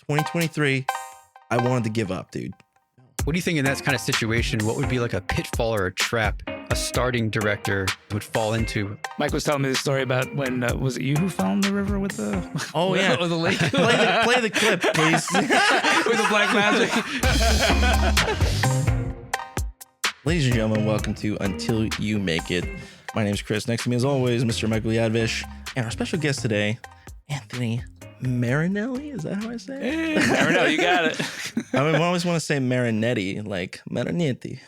2023, I wanted to give up, dude. What do you think in that kind of situation? What would be like a pitfall or a trap a starting director would fall into? Mike was telling me the story about when, was it you who fell in the river with the... Oh, yeah. Or the lake? Play the clip, please. With the black magic. Ladies and gentlemen, welcome to Until You Make It. My name is Chris. Next to me, as always, Mr. Michael Yadvish. And our special guest today, Anthony Marinelli. Is that how I say it? Hey, Marinelli, you got it. I mean, I always want to say Marinetti, like Marinetti.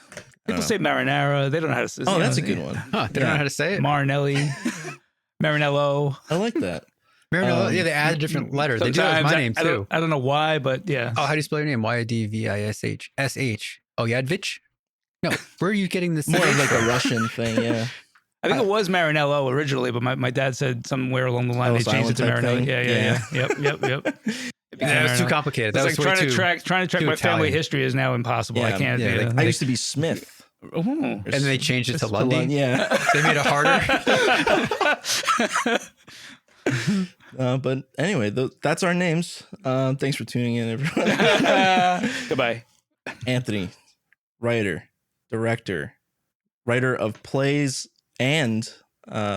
People say marinara. They don't know how to say it. Oh, that's a good one. Huh, they don't know how to say it? Marinelli. Marinello. I like that. Marinello, yeah, they add different letters. They do that with my name, too. I don't know why, but yeah. Oh, how do you spell your name? Y-A-D-V-I-S-H. Oh, Yadvich? No, where are you getting this? More of like a Russian thing, yeah. I think it was Marinello originally, but my dad said somewhere along the line they changed it to Marinelli. Yeah. Yep. Yeah, it was too complicated. That was like trying to track my family history is now impossible. Yeah, I can't. Yeah, I used to be Smith. Oh. And then they changed it to Lundy. Yeah. They made it harder. But anyway, that's our names. Thanks for tuning in, everyone. Goodbye. Anthony, writer, director, writer of plays and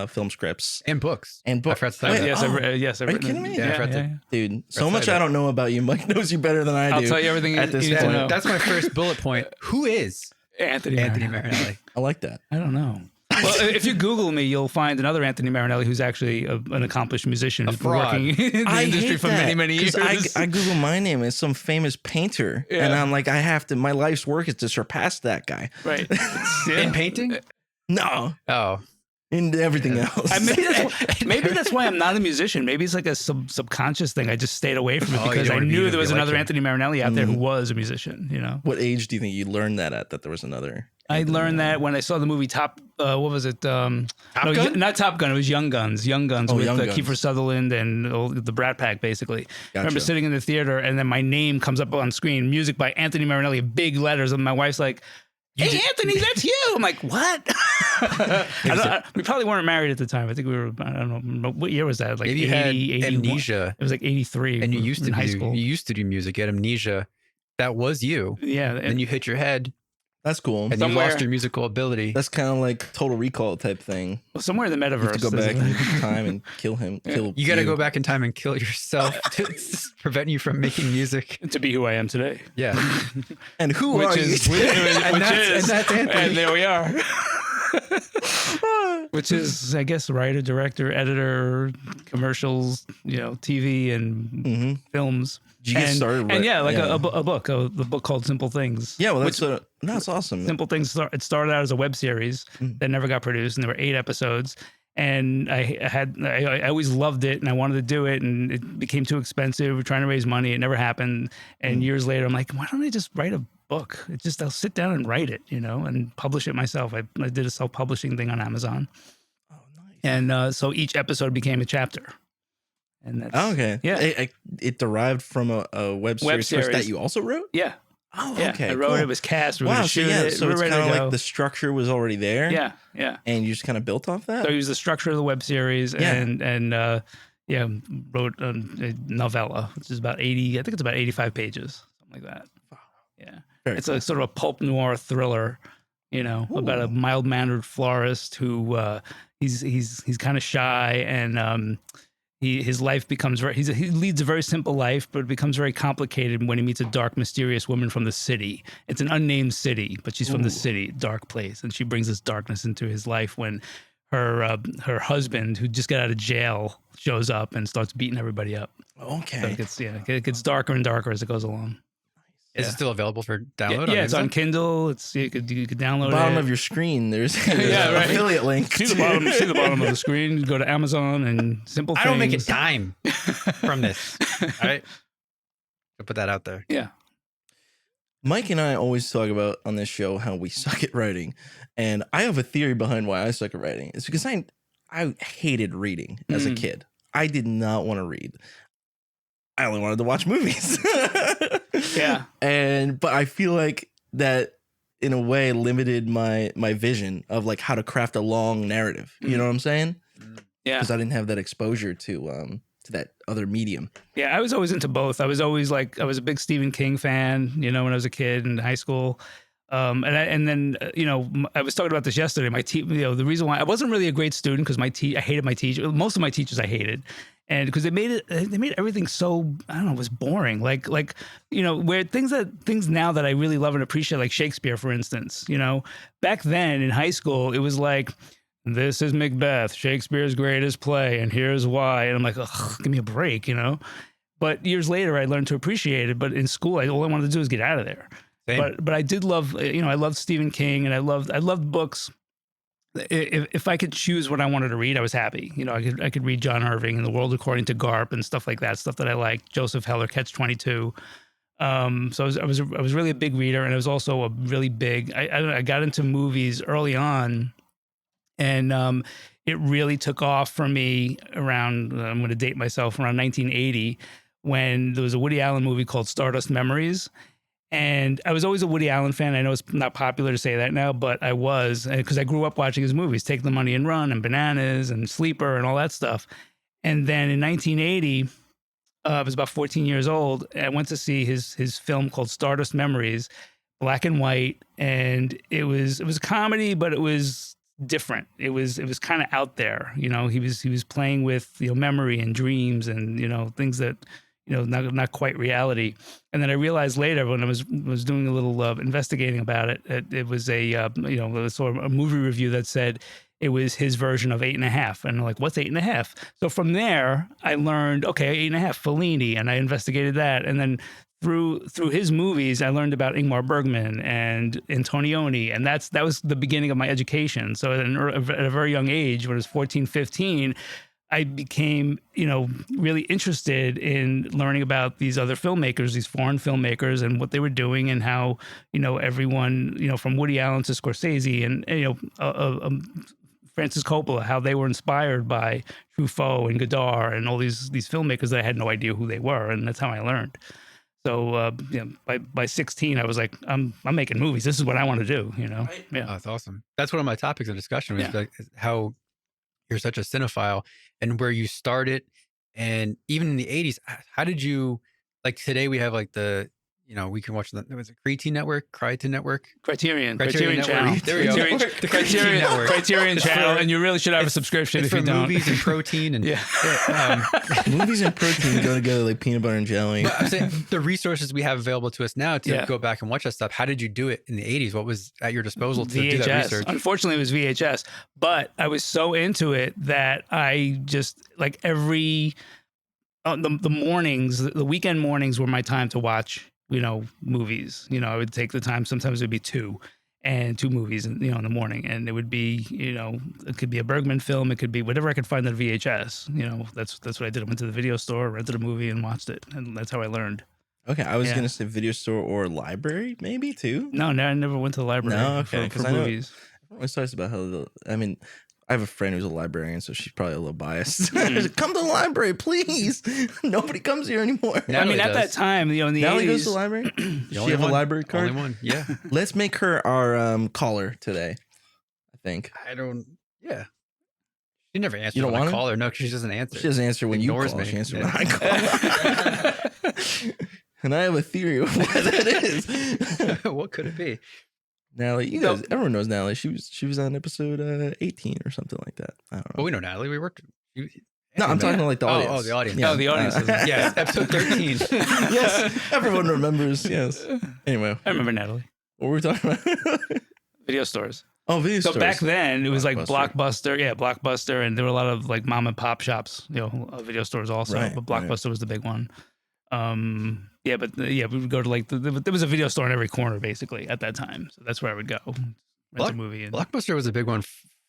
film scripts And books. and books. I forgot to Yes, Are you kidding me? Yeah, I forgot to- Dude, so much I don't know about you. Mike knows you better than I do. I'll tell you everything at this you need to point. know. That's my first bullet point. Who is Anthony Marinelli? I like that. I don't know. Well, if you Google me, you'll find another Anthony Marinelli who's actually an accomplished musician who's been fraud. working in the industry for many years. I Google my name as some famous painter, and I'm like, my life's work is to surpass that guy. Right. In painting? No, Oh. in everything else. Maybe that's why I'm not a musician. Maybe it's like a subconscious thing. I just stayed away from it Oh, you because don't I wanna knew be there was the another electric. Anthony Marinelli out there who was a musician, you know? What age do you think you learned that at? That there was another? I learned that when I saw the movie what was it? Gun? Not Top Gun. It was Young Guns. Young Guns with Young Guns. Kiefer Sutherland and the Brat Pack, basically. I remember Gotcha. sitting in the theater and then my name comes up on screen, music by Anthony Marinelli, big letters, and my wife's like, "Hey, Anthony, that's you." I'm like, "What?" We probably weren't married at the time. I think we were. I don't know what year was that. Like Maybe you 80, had 81. amnesia. It was like 83. And you used to in high school. You used to do music. You had amnesia. That was you. Yeah. Then you hit your head That's cool. and you Somewhere- lost your musical ability. That's kind of like Total Recall type thing. Somewhere in the You metaverse. have to go back in time and kill him. Kill You got to go back in time and kill yourself to prevent you from making music. to be who I am today. Yeah. And who are you? And that's Anthony. And there we are. Which is, I guess, writer, director, editor, commercials, TV and films. Did you get started? And yeah, like yeah. a book, a book called Simple Things. Yeah, well, that's awesome. Simple Things. It started out as a web series that never got produced, and there were 8 episodes. And I always loved it, and I wanted to do it, and it became too expensive. We're trying to raise money; it never happened. And years later, I'm like, why don't I just write a book? I'll sit down and write it, and publish it myself. I did a self-publishing thing on Amazon. Oh, nice. And so each episode became a chapter. And that's Okay. Yeah. It derived from a web series that you also wrote? Yeah. Oh, Yeah. okay. I wrote cool. it. It was cast. We were Wow. gonna So shoot it. so we it's were kind ready of to go. like the structure was already there. Yeah. Yeah. And you just kind of built off that? So I used the structure of the web series and wrote a novella, which is about 80, I think it's about 85 pages, something like that. Yeah. Very It's cool. a sort of a pulp noir thriller, about a mild-mannered florist who he's kind of shy and his life becomes he leads a very simple life, but it becomes very complicated when he meets a dark, mysterious woman from the city. It's an unnamed city, but she's from the city, dark place, and she brings this darkness into his life when her husband, who just got out of jail, shows up and starts beating everybody up. Okay. So it gets darker and darker as it goes along. Is it still available for download? Yeah, it's on Kindle. You could download it. Bottom of your screen, there's an right. affiliate link. See the bottom of the screen. Go to Amazon and Simple Things. I don't make a dime from this. All right. I'll put that out there. Yeah. Mike and I always talk about on this show how we suck at writing. And I have a theory behind why I suck at writing. It's because I hated reading as a kid. I did not want to read. I only wanted to watch movies. Yeah. But I feel like that in a way limited my vision of how to craft a long narrative. You know what I'm saying? Yeah. Because I didn't have that exposure to to that other medium. Yeah, I was always into both. I was always like, I was a big Stephen King fan, when I was a kid in high school. And then I was talking about this yesterday. My the reason why I wasn't really a great student because I hated my teacher. Most of my teachers I hated, and because they made everything so, I don't know, it was boring. Like where things now that I really love and appreciate, like Shakespeare, for instance. Back then in high school, it was like, this is Macbeth, Shakespeare's greatest play, and here's why. And I'm like, ugh, give me a break, But years later, I learned to appreciate it. But in school, all I wanted to do was get out of there. Same. But I did love, I loved Stephen King, and I loved books. If I could choose what I wanted to read, I was happy. I could read John Irving and The World According to Garp and stuff like that, stuff that I liked. Joseph Heller, Catch-22. So I was really a big reader, and I was also a really big. I got into movies early on, and it really took off for me around. I'm going to date myself, around 1980, when there was a Woody Allen movie called Stardust Memories. And I was always a Woody Allen fan. I know it's not popular to say that now, but I was, because I grew up watching his movies, Take the Money and Run and Bananas and Sleeper and all that stuff. And then in 1980, I was about 14 years old. I went to see his film called Stardust Memories, black and white. And it was a comedy, but it was different. It was kind of out there. He was playing with, memory and dreams and, things that, not quite reality. And then I realized later when I was doing a little investigating about it, it was a sort of a movie review that said it was his version of 8.5. And I'm like, what's 8.5? So from there, I learned, okay, 8.5, Fellini, and I investigated that. And then through his movies, I learned about Ingmar Bergman and Antonioni, and that was the beginning of my education. So at a very young age, when I was 14, 15, I became, really interested in learning about these other filmmakers, these foreign filmmakers, and what they were doing, and how, everyone, from Woody Allen to Scorsese and, Francis Coppola, how they were inspired by Truffaut and Godard and all these filmmakers that I had no idea who they were, and that's how I learned. So, by 16, I was like, I'm making movies. This is what I want to do, Right. Yeah. Oh, that's awesome. That's one of my topics of discussion was like how you're such a cinephile and where you started. And even in the 80s, how did you, like today we have like the, we can watch was it Criterion Network? Criterion Channel. There we go. The Criterion Network. Criterion Channel, and you really should have a subscription if you don't. Movies and protein and Movies and protein go together like peanut butter and jelly. But I'm saying the resources we have available to us now to go back and watch that stuff. How did you do it in the 80s? What was at your disposal to do that research? Unfortunately, it was VHS, but I was so into it that I just like the mornings, the weekend mornings were my time to watch movies. I would take the time. Sometimes it would be two movies, in the morning, and it would be, it could be a Bergman film, it could be whatever I could find on VHS. That's what I did. I went to the video store, rented a movie, and watched it, and that's how I learned. Okay, I was gonna say video store or library, maybe too. No, I never went to the library. No, okay, for movies. Everyone always talks about how I have a friend who's a librarian, so she's probably a little biased. Come to the library, please. Nobody comes here anymore. At that time, in the 80s. Natalie goes to the library? Does she have a library card? Only one, yeah. Let's make her our caller today, I think. Yeah. She never answers You don't when I want call her. No, because she doesn't answer. She doesn't answer when you call. Me. She answers when I call. And I have a theory of what that is. What could it be? Natalie, everyone knows Natalie. She was on episode 18 or something like that. I don't know. Well, we know Natalie. We worked. No, I'm talking to like the audience. Oh, the audience. Yeah. Oh, the audience. Yes, episode 13. Yes, everyone remembers. Yes. Anyway, I remember Natalie. What were we talking about? Video stores. Oh, video stores. So back then it was like Blockbuster. Blockbuster, and there were a lot of like mom and pop shops, video stores also. Right, but Blockbuster was the big one. We would go to like there was a video store in every corner basically at that time, so that's where I would go rent a movie. Blockbuster was a big one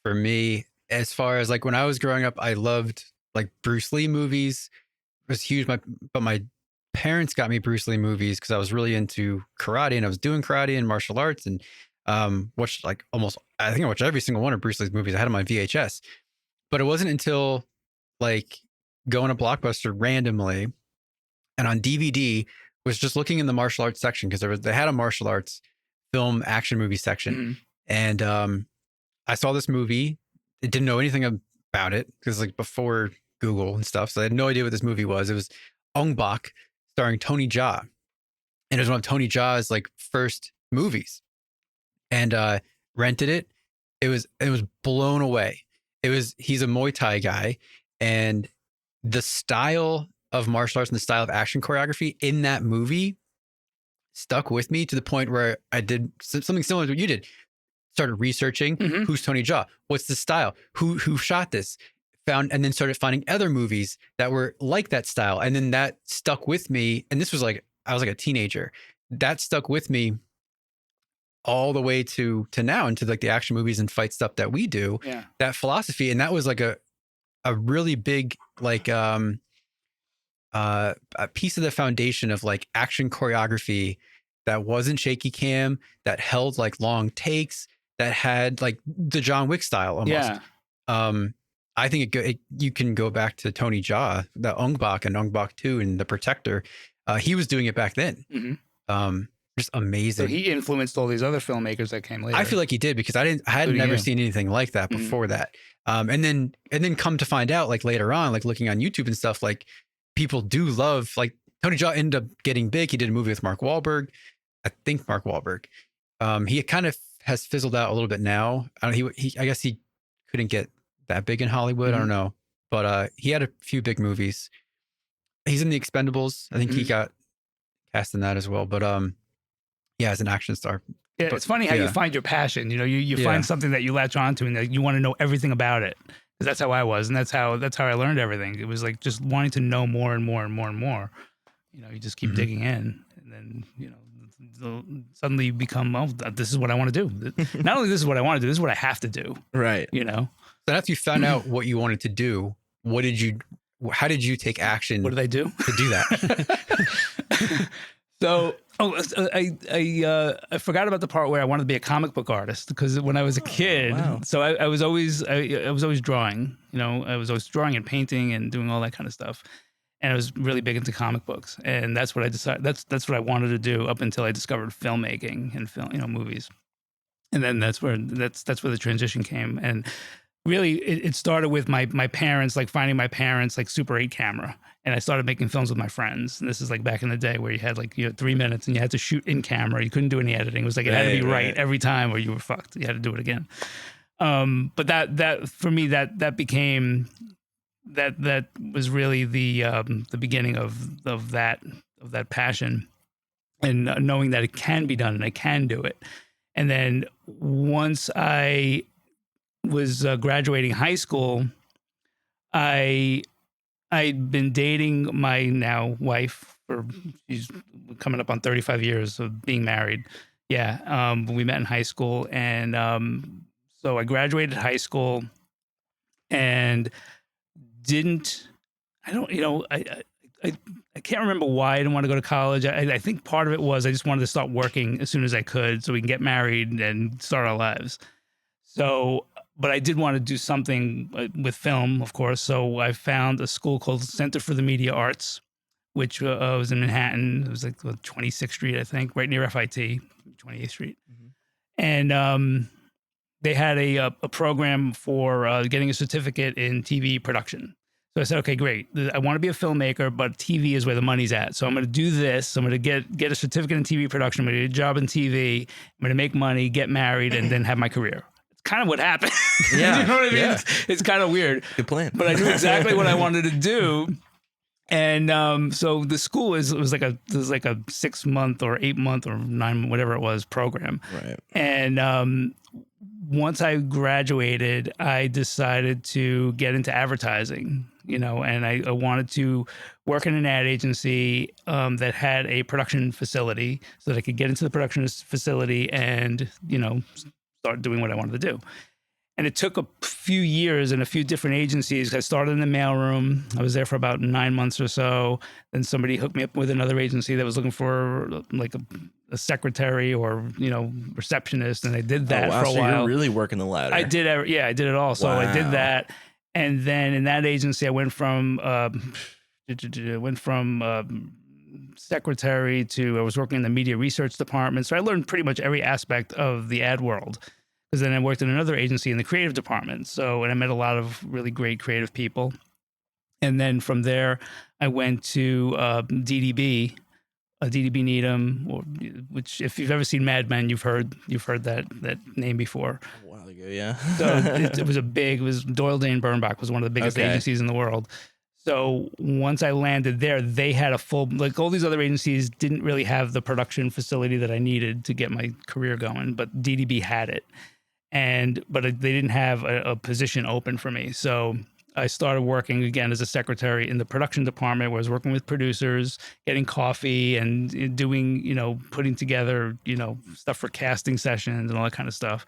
for me as far as like when I was growing up. I loved like Bruce Lee movies. It was huge. But my parents got me Bruce Lee movies because I was really into karate and I was doing karate and martial arts and watched like I think I watched every single one of Bruce Lee's movies. I had them on VHS, but it wasn't until like going to Blockbuster randomly and on DVD was just looking in the martial arts section because they had a martial arts film action movie section. Mm-hmm. And I saw this movie. I didn't know anything about it because like before Google and stuff. So I had no idea what this movie was. It was Ong Bak, starring Tony Jaa. And it was one of Tony Jaa's like first movies. And rented it. It was blown away. He's a Muay Thai guy, and the style of martial arts and the style of action choreography in that movie stuck with me to the point where I did something similar to what you did. Started researching who's Tony Jaa, what's the style, who shot this, and then started finding other movies that were like that style, and then that stuck with me. And this was like I was like a teenager. That stuck with me all the way to now, into like the action movies and fight stuff that we do. Yeah. That philosophy, and that was like a really big like a piece of the foundation of like action choreography that wasn't shaky cam, that held like long takes, that had like the John Wick style almost. Yeah. I think you can go back to Tony Jaa, the Ong Bak and Ong Bak 2 and The Protector. He was doing it back then. Just amazing. So he influenced all these other filmmakers that came later. I feel like he did, because I had never seen anything like that before that. And then come to find out, like later on, like looking on YouTube and stuff, like people do love, like Tony Jaa ended up getting big. He did a movie with Mark Wahlberg. I think Mark Wahlberg. He kind of has fizzled out a little bit now. I guess he couldn't get that big in Hollywood. I don't know, but he had a few big movies. He's in The Expendables. I think he got cast in that as well. But yeah, as an action star. Yeah, But, it's funny how you find your passion. You know, you find something that you latch onto and that you want to know everything about it. Because that's how I was, and that's how I learned everything. It was like just wanting to know more and more and more and more. You know, you just keep digging in, and then suddenly you become, oh, this is what I want to do. Not only this is what I want to do, this is what I have to do. Right. You know. So after you found out what you wanted to do, how did you take action? What did I do to do that? So, I forgot about the part where I wanted to be a comic book artist, because when I was a kid, so I was always drawing. You know, I was always drawing and painting and doing all that kind of stuff, and I was really big into comic books, and that's what I decided. That's what I wanted to do up until I discovered filmmaking and movies, and then that's where the transition came. And really, it started with my parents, like finding my parents' like Super 8 camera. And I started making films with my friends. And this is like back in the day where you had like 3 minutes and you had to shoot in camera. You couldn't do any editing. It was like it had to be right every time, or you were fucked. You had to do it again. But that for me, that became that was really the beginning of that passion, and knowing that it can be done and I can do it. And then once I was graduating high school, I'd been dating my now wife she's coming up on 35 years of being married. Yeah. We met in high school, and so I graduated high school and I can't remember why I didn't want to go to college. I think part of it was I just wanted to start working as soon as I could so we can get married and start our lives. So, but I did want to do something with film, of course. So I found a school called Center for the Media Arts, which was in Manhattan. It was like 26th Street, I think, right near FIT, 28th Street. And they had a program for getting a certificate in TV production. So I said, okay, great. I want to be a filmmaker, but TV is where the money's at. So I'm going to do this. I'm going to get a certificate in TV production. I'm going to get a job in TV. I'm going to make money, get married, and then have my career. It's kind of what happened. Yeah. You know what I mean? Yeah. It's kind of weird. Good plan. But I knew exactly what I wanted to do. And so the school was like a 6-month or 8-month or 9, whatever it was, program. Right. And once I graduated, I decided to get into advertising, and I wanted to work in an ad agency that had a production facility so that I could get into the production facility and, start doing what I wanted to do. And it took a few years in a few different agencies. I started in the mailroom. I was there for about 9 months or so. Then somebody hooked me up with another agency that was looking for like a secretary or, receptionist. And I did that for a while. You're really working the ladder. I did it all. So I did that. And then in that agency, I went from secretary to, I was working in the media research department. So I learned pretty much every aspect of the ad world. Because then I worked in another agency in the creative department. And I met a lot of really great creative people. And then from there, I went to DDB, DDB Needham, which if you've ever seen Mad Men, you've heard that name before. A while ago, yeah. So it was Doyle Dane Bernbach was one of the biggest agencies in the world. So once I landed there, they had a full, like all these other agencies didn't really have the production facility that I needed to get my career going, but DDB had it. But they didn't have a position open for me. So I started working again as a secretary in the production department where I was working with producers, getting coffee and doing, putting together, stuff for casting sessions and all that kind of stuff.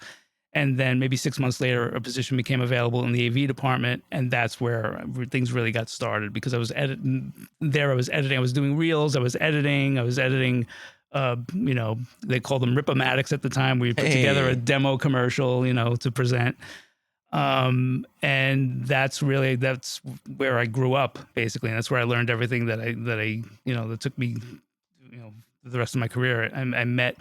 And then maybe 6 months later, a position became available in the AV department. And that's where things really got started because I was editing. I was doing reels. I was editing. They called them Rip-O-Matics at the time. We put together a demo commercial, to present. And that's where I grew up basically. And that's where I learned everything that took me, the rest of my career. I met,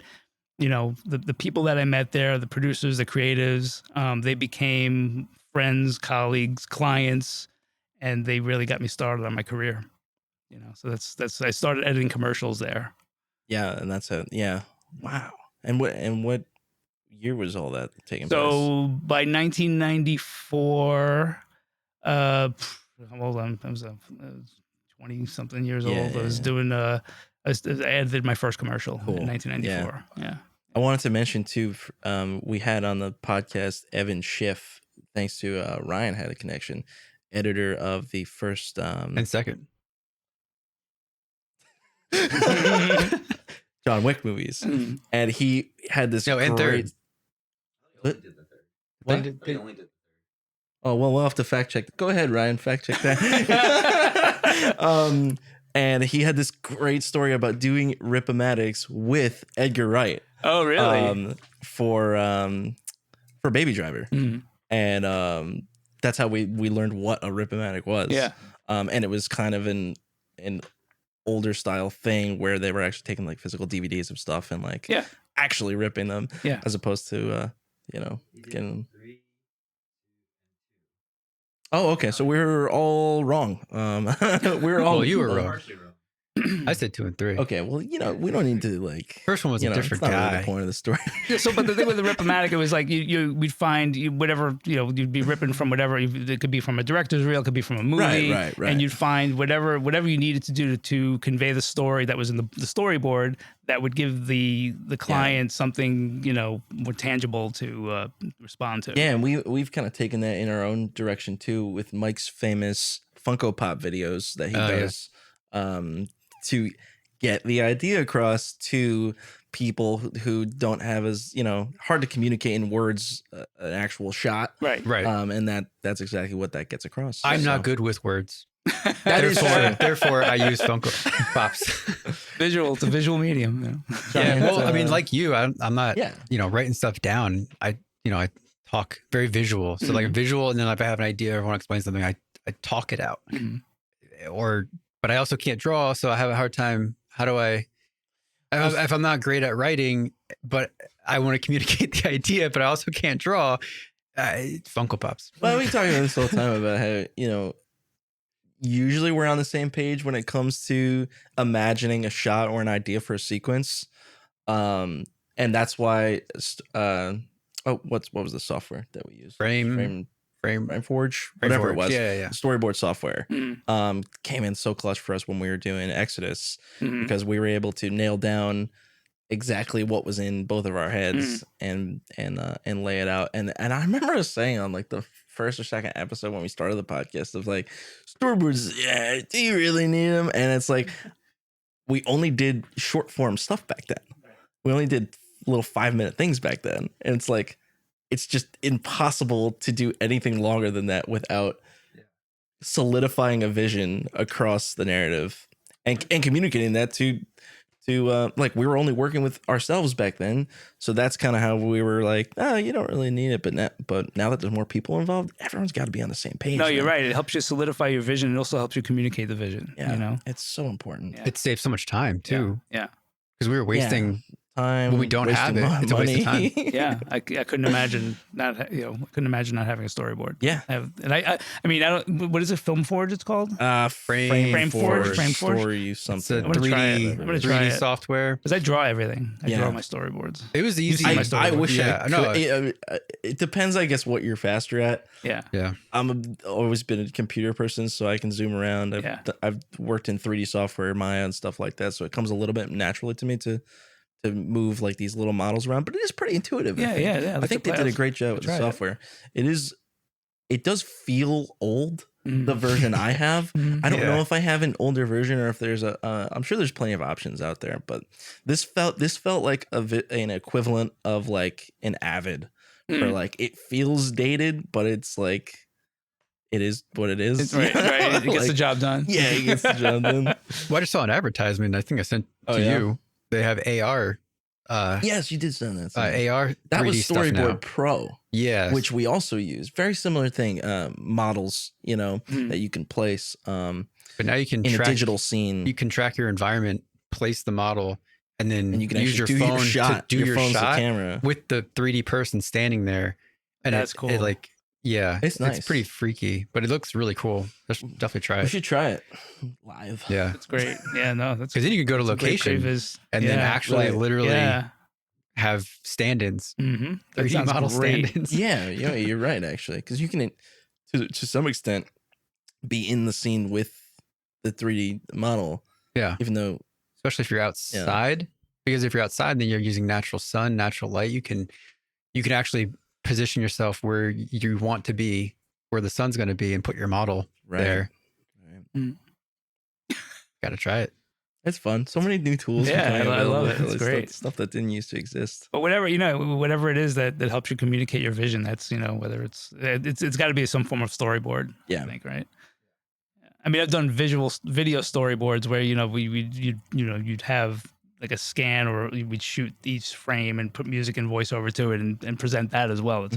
the people that I met there, the producers, the creatives, they became friends, colleagues, clients, and they really got me started on my career. So that's I started editing commercials there. Yeah, and that's wow. And what year was all that taking place? So by 1994, hold on, I was 20 something years old. I was doing I edited my first commercial in 1994. Yeah. I wanted to mention too, we had on the podcast Evan Schiff, thanks to Ryan had a connection, editor of the first and second John Wick movies, and he had this and third. What? What? Oh well, we'll have to fact check. Go ahead, Ryan, fact check that. And he had this great story about doing Rip-O-Matics with Edgar Wright. Oh, really? For Baby Driver, and that's how we learned what a Rip-O-Matic was. Yeah. And it was kind of an older style thing where they were actually taking like physical DVDs of stuff and like actually ripping them, as opposed to getting. Oh, okay. So we were all wrong. We were all. Well, you were wrong. I said 2 and 3. Okay, well, we don't need to like. First one was a different it's not guy. really the point of the story. But the thing with the Rip-O-Matic, it was like we'd find whatever you'd be ripping from whatever. It could be from a director's reel, it could be from a movie, right. And you'd find whatever you needed to do to convey the story that was in the storyboard that would give the client something more tangible to respond to. Yeah, and we've kind of taken that in our own direction too with Mike's famous Funko Pop videos that he does. To get the idea across to people who don't have as hard to communicate in words an actual shot, right. And that's exactly what that gets across. I'm not good with words. Therefore, I use Funko Pops. It's a visual medium. Yeah, well, I mean, like you, I'm not, writing stuff down. I talk very visual. So like a visual, and then if I have an idea or want to explain something, I talk it out. But I also can't draw, so I have a hard time. How do if I'm not great at writing, but I want to communicate the idea, but I also can't draw, Funko Pops. Well, we talk about this all the time about how, usually we're on the same page when it comes to imagining a shot or an idea for a sequence. And that's why, what was the software that we used? Frameforge, whatever it was. Yeah. Storyboard software came in so clutch for us when we were doing Exodus because we were able to nail down exactly what was in both of our heads and lay it out. And I remember us saying on like the first or second episode when we started the podcast of like storyboards, do you really need them? And it's like we only did short form stuff back then. We only did little 5-minute things back then, and it's like. It's just impossible to do anything longer than that without solidifying a vision across the narrative and communicating that to like we were only working with ourselves back then. So that's kind of how we were like, you don't really need it. But now that there's more people involved, everyone's got to be on the same page. No, you're right. It helps you solidify your vision. It also helps you communicate the vision. Yeah, it's so important. It saves so much time too. Yeah. Because we were wasting time. When we don't have wasting it, it's a waste of money. Yeah, I couldn't imagine not. I couldn't imagine not having a storyboard. Yeah. I mean, I don't. What is it? Film Forge? It's called. Frame Forge. story It's a something. I'm gonna try it. 3D, I'm gonna try 3D it. software. Because I draw everything. I Yeah. draw my storyboards. It was easy. see my I storyboard. wish Yeah, I no, could. It depends, I guess, what you're faster at. Yeah. Yeah. Always been a computer person, so I can zoom around. I've worked in 3D software, Maya, and stuff like that, so it comes a little bit naturally to me to move like these little models around. But it is pretty intuitive. Yeah. I think they did a great job with the software. It does feel old. The version I have, I don't know if I have an older version or if there's I'm sure there's plenty of options out there, but this felt like an equivalent of like an Avid, where like it feels dated, but it's like it is what it is. It's right. It gets the job done. Yeah, it gets the job done. Well, I just saw an advertisement. I think I sent to you. They have AR. Yes, you did send that. AR. That 3D was stuff now. Storyboard Pro. Yeah, Which we also use. Very similar thing. Models, that you can place but now you can in track a digital scene. You can track your environment, place the model, and then You can use your actually phone do your shot. to do your phone's the shot camera. with the 3D person standing there. And That's cool. It's nice. It's pretty freaky, but it looks really cool. Let's definitely try We it. should try it live. Yeah, That's great. Yeah, no, that's because then you can go to that's a great location previs. and then actually Right. literally have stand-ins, Mm-hmm. 3D model stand-ins. Yeah, you're right, actually, because you can, to some extent, be in the scene with the 3D model. Yeah, Even though, especially if you're outside, because if you're outside, then you're using natural sun, natural light. You can actually position yourself where you want to be, where the sun's going to be, and put your model there. Right. Got to try it. It's fun. So many new tools. Yeah, becoming I love available. it. It's great. Stuff that didn't used to exist. But whatever it is that helps you communicate your vision, that's whether it's got to be some form of storyboard. Yeah. I think, right? I mean, I've done video storyboards where you'd have like a scan, or we'd shoot each frame and put music and voiceover to it and present that as well. It's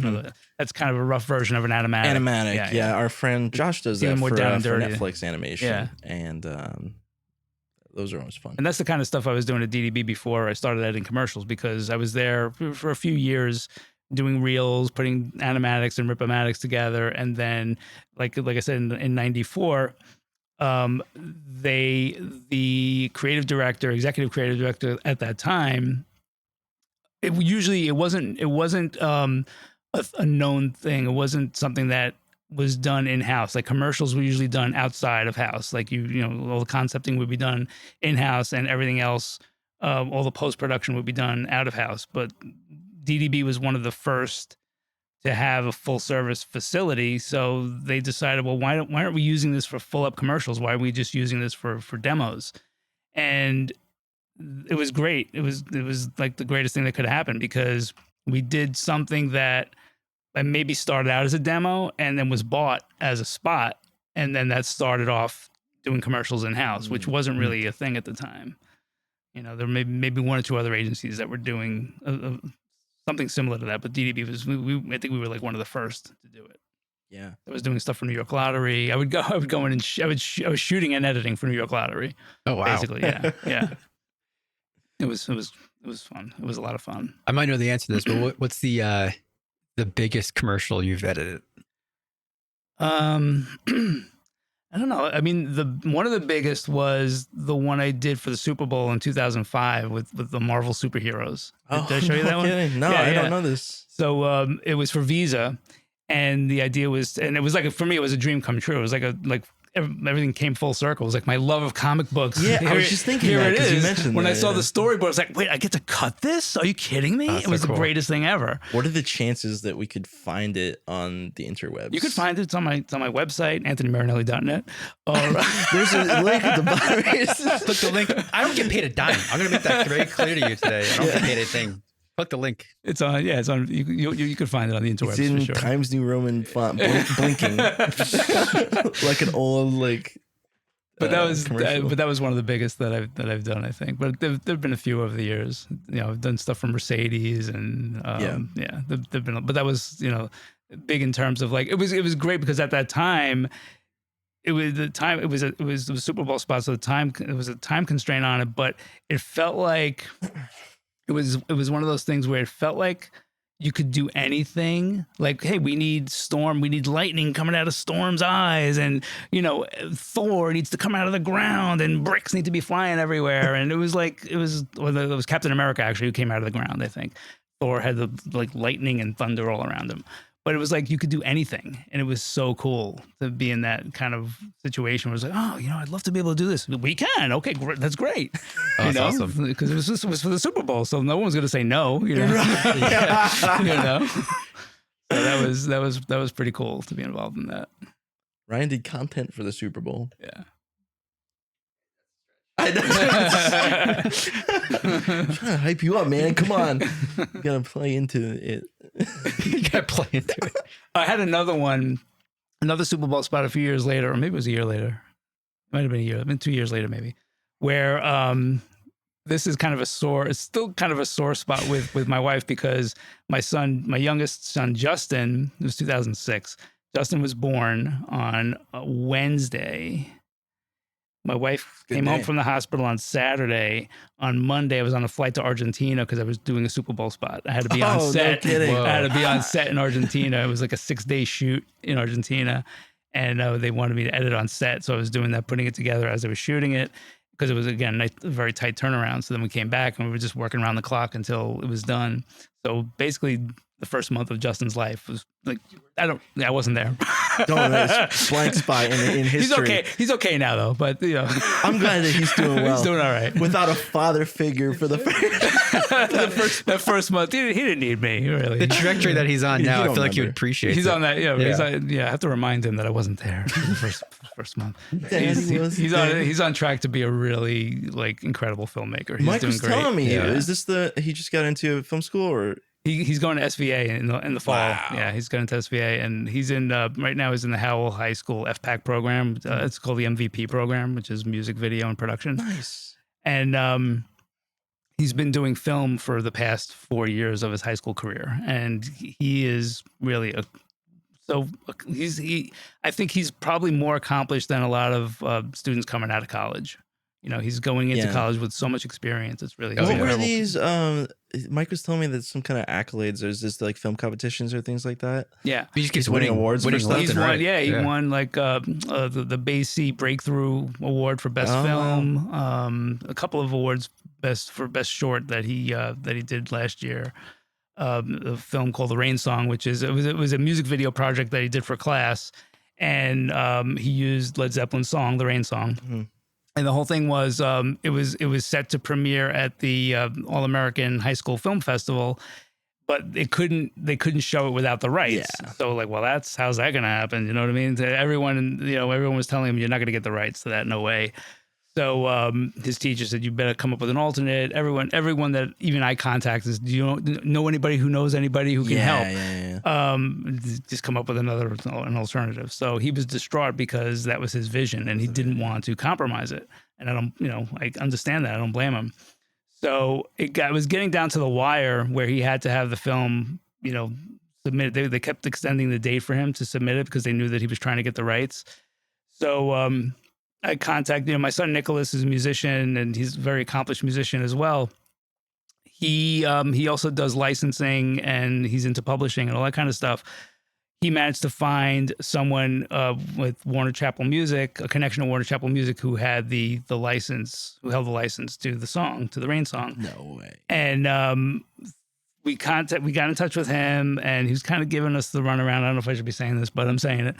that's kind of a rough version of an animatic. Animatic, yeah. Our friend Josh does that more for down and dirty. Netflix animation. Yeah. And those are always fun. And that's the kind of stuff I was doing at DDB before I started editing commercials, because I was there for a few years doing reels, putting animatics and rip-o-matics together. And then, like I said, in 94, the executive creative director at that time, it wasn't a known thing. It wasn't something that was done in-house. Like commercials were usually done outside of house. Like all the concepting would be done in-house, and everything else, all the post-production would be done out of house. But DDB was one of the first to have a full-service facility, so they decided, well, why aren't we using this for full-up commercials? Why are we just using this for demos? And it was great. It was like the greatest thing that could happen, because we did something that maybe started out as a demo and then was bought as a spot, and then that started off doing commercials in-house, which wasn't really a thing at the time. There may maybe one or two other agencies that were doing something similar to that, but DDB was I think we were like one of the first to do it. Yeah, I was doing stuff for New York Lottery. I would go in and I was shooting and editing for New York Lottery. Oh wow! Basically, yeah. It was fun. It was a lot of fun. I might know the answer to this, but what's the biggest commercial you've edited? I don't know. I mean, one of the biggest was the one I did for the Super Bowl in 2005 with the Marvel superheroes. Did I show you that one? Kidding. No, I don't know this. So it was for Visa, and the idea was, and it was like, for me, it was a dream come true. It was like everything came full circle. It was like my love of comic books. Yeah, I was just thinking here that it 'cause you is. mentioned When that, I saw yeah. the storyboard, I was like, wait, I get to cut this? Are you kidding me? That's It was so cool. the greatest thing ever. What are the chances that we could find it on the interwebs? You could find it. It's on my website, anthonymarinelli.net. There's a link at the bottom. Click the link. I don't get paid a dime. I'm going to make that very clear to you today. I don't get paid a thing. Click the link. It's on. Yeah, it's on. You could find it on the interwebs It's in for sure. Times New Roman font, blinking like an old But commercial. that was one of the biggest that I've done, I think. But there've been a few over the years. I've done stuff for Mercedes and there've been. But that was big in terms of like it was great, because at that time it was the Super Bowl spot, so it was a time constraint on it, but it felt like it was one of those things where it felt like you could do anything. Like, hey, we need lightning coming out of Storm's eyes, and Thor needs to come out of the ground, and bricks need to be flying everywhere. And it was Captain America actually who came out of the ground. I think Thor had the lightning and thunder all around him. But it was like you could do anything, and it was so cool to be in that kind of situation. It was like, oh, I'd love to be able to do this. We can. Okay, that's great. That's awesome. Because it was for the Super Bowl, so no one was going to say no. So that was pretty cool to be involved in that. Ryan did content for the Super Bowl. Yeah. I'm trying to hype you up, man. Come on. You gotta play into it. You gotta play into it. I had another Super Bowl spot a few years later, or maybe it was a year later. It might have been a year. It's been 2 years later, maybe. Where this is it's still kind of a sore spot with my wife, because my youngest son, Justin, it was 2006. Justin was born on a Wednesday. My wife came home from the hospital on Saturday. On Monday, I was on a flight to Argentina because I was doing a Super Bowl spot. I had to be on set. No kidding. I had to be on set in Argentina. It was like a 6-day shoot in Argentina, and they wanted me to edit on set. So I was doing that, putting it together as I was shooting it, because it was, again, a very tight turnaround. So then we came back and we were just working around the clock until it was done. So basically, the first month of Justin's life was like, I wasn't there. Blank spot in history. He's okay now though, but I'm glad that he's doing well. He's doing all right. Without a father figure for the first month, he didn't need me, really. The trajectory that he's on now, I feel like you would appreciate. He's it. on that, I have to remind him that I wasn't there for the first month. He's on track to be a really incredible filmmaker. He's Mike doing was great. telling me, is this he just got into film school, or? He's going to SVA in the fall. Wow. Yeah, he's going to SVA, and he's in right now. He's in the Howell High School FPAC program. It's called the MVP program, which is music, video, and production. Nice. And he's been doing film for the past 4 years of his high school career, and he is really I think he's probably more accomplished than a lot of students coming out of college. He's going into college with so much experience. It's really what were these? Mike was telling me that some kind of accolades. There's this film competitions or things like that. Yeah, he just keeps winning awards. He won the Bay C Breakthrough Award for Best Film. A couple of awards for Best Short that he did last year. A film called The Rain Song, which it was a music video project that he did for class, and he used Led Zeppelin's song, The Rain Song. Mm-hmm. And the whole thing was, it was set to premiere at the All American High School Film Festival, but they couldn't show it without the rights. Yeah. So how's that going to happen? You know what I mean? Everyone was telling him, you're not going to get the rights to that. No way. So his teacher said, you better come up with an alternate. Everyone that even I contacted, do you know anybody who knows anybody who can help? Yeah. Just come up with an alternative. So he was distraught because that was his vision, and he didn't want to compromise it. And I understand that. I don't blame him. So it was getting down to the wire where he had to have the film, submitted. They kept extending the date for him to submit it because they knew that he was trying to get the rights. So I contacted, my son Nicholas is a musician, and he's a very accomplished musician as well. He also does licensing, and he's into publishing and all that kind of stuff. He managed to find someone with Warner Chappell Music, a connection to Warner Chappell Music, who had the license, who held the license to the song, to The Rain Song. No way. And we got in touch with him, and he was kind of giving us the runaround. I don't know if I should be saying this, but I'm saying it.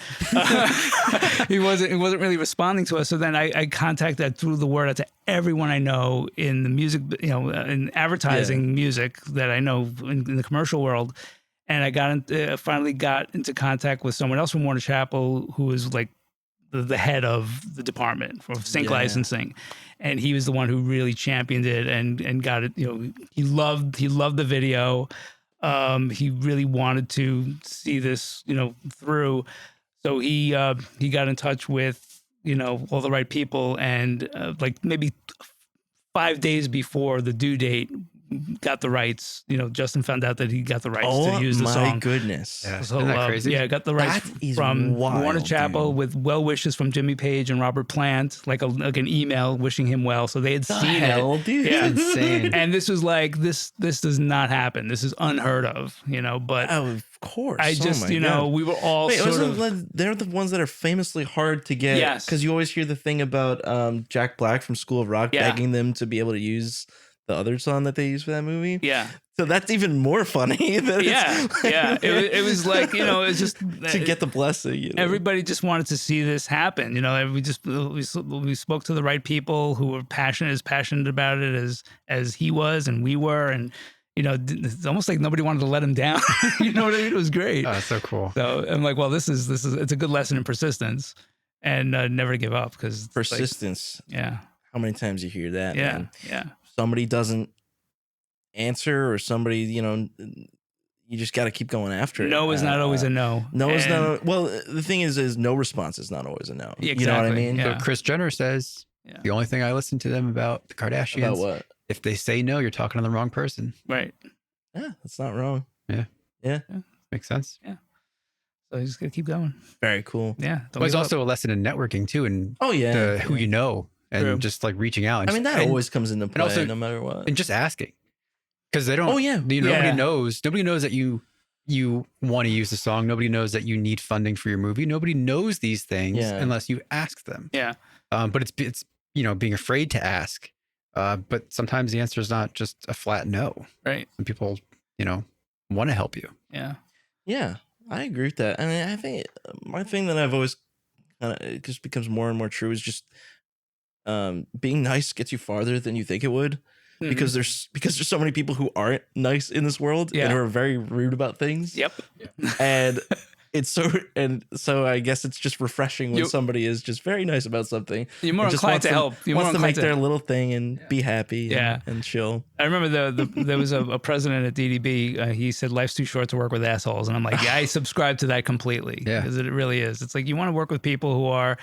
He wasn't really responding to us. So then I contacted, through the word out to everyone I know in the music, in advertising music that I know in the commercial world. And I finally got into contact with someone else from Warner Chappell, who was like the head of the department for sync licensing. And he was the one who really championed it and got it. He loved the video. He really wanted to see this, through. So he got in touch with, all the right people. And maybe 5 days before the due date, got the rights. Justin found out that he got the rights Oh to use the my song. goodness. Yeah. So, Isn't that crazy? Yeah, got the rights That is from wild, Warner Chappell dude. with well wishes from Jimmy Page and Robert Plant, like an email wishing him well. So they had The seen hell, it. dude? Yeah. Insane. And this was like this does not happen. This is unheard of, But Oh, of course. I just, oh my God. we were all Wait, sort of. they're the ones that are famously hard to get. Yes. Because you always hear the thing about Jack Black from School of Rock Yeah. begging them to be able to use the other song that they used for that movie. Yeah. So that's even more funny. That Yeah. It was like, it's just to get the blessing. Everybody just wanted to see this happen. We spoke to the right people who were as passionate about it as he was and we were. And, it's almost like nobody wanted to let him down. You know what I mean? It was great. Oh, that's so cool. So I'm like, well, it's a good lesson in persistence and never to give up because persistence. Yeah. How many times you hear that? Yeah. Man? Yeah. Somebody doesn't answer, or somebody, you just got to keep going after it. No is not always a no. No is not. Well, the thing is no response is not always a no. Exactly. You know what I mean? Yeah. So Kris Jenner says the only thing I listen to them about the Kardashians. About what? If they say no, you're talking to the wrong person. Right. Yeah, that's not wrong. Yeah. Makes sense. Yeah. So you just gotta keep going. Very cool. Yeah. Well, it's also a lesson in networking too, and Oh yeah, who you know, and True. just like reaching out. And I mean, that always comes into play, also- no matter what. and just asking, because they don't. Oh yeah, Nobody Yeah. knows. Nobody knows that you want to use the song. Nobody knows that you need funding for your movie. Nobody knows these things Yeah. unless you ask them. Yeah. But it's being afraid to ask. But sometimes the answer is not just a flat no. Right. Some people, want to help you. Yeah. Yeah, I agree with that. I mean, I think my thing that I've always kind of it just becomes more and more true is just being nice gets you farther than you think it would. Mhm. Because there's so many people who aren't nice in this world Yeah. and who are very rude about things. Yep. And so I guess it's just refreshing when somebody is just very nice about something. You're more and just inclined to help. You're more wants to make inclined their little thing and be happy. Yeah. and chill. I remember there was a president at DDB. He said life's too short to work with assholes, and I'm like, yeah, I subscribe to that completely. Yeah. Because it really is. It's like you want to work with people who are,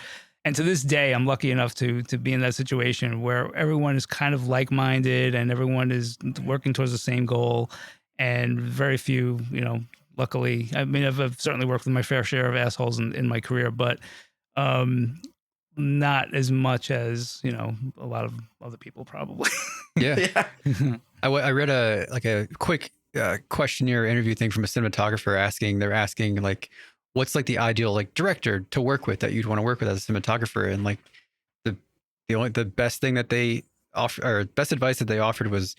and to this day, I'm lucky enough to be in that situation where everyone is kind of like-minded and everyone is working towards the same goal, and very few, luckily, I mean, I've certainly worked with my fair share of assholes in my career, but not as much as, a lot of other people probably. Yeah. I read a quick questionnaire interview thing from a cinematographer they're asking like, what's like the ideal like director to work with that you'd want to work with as a cinematographer, and like the best thing that they offer, or best advice that they offered was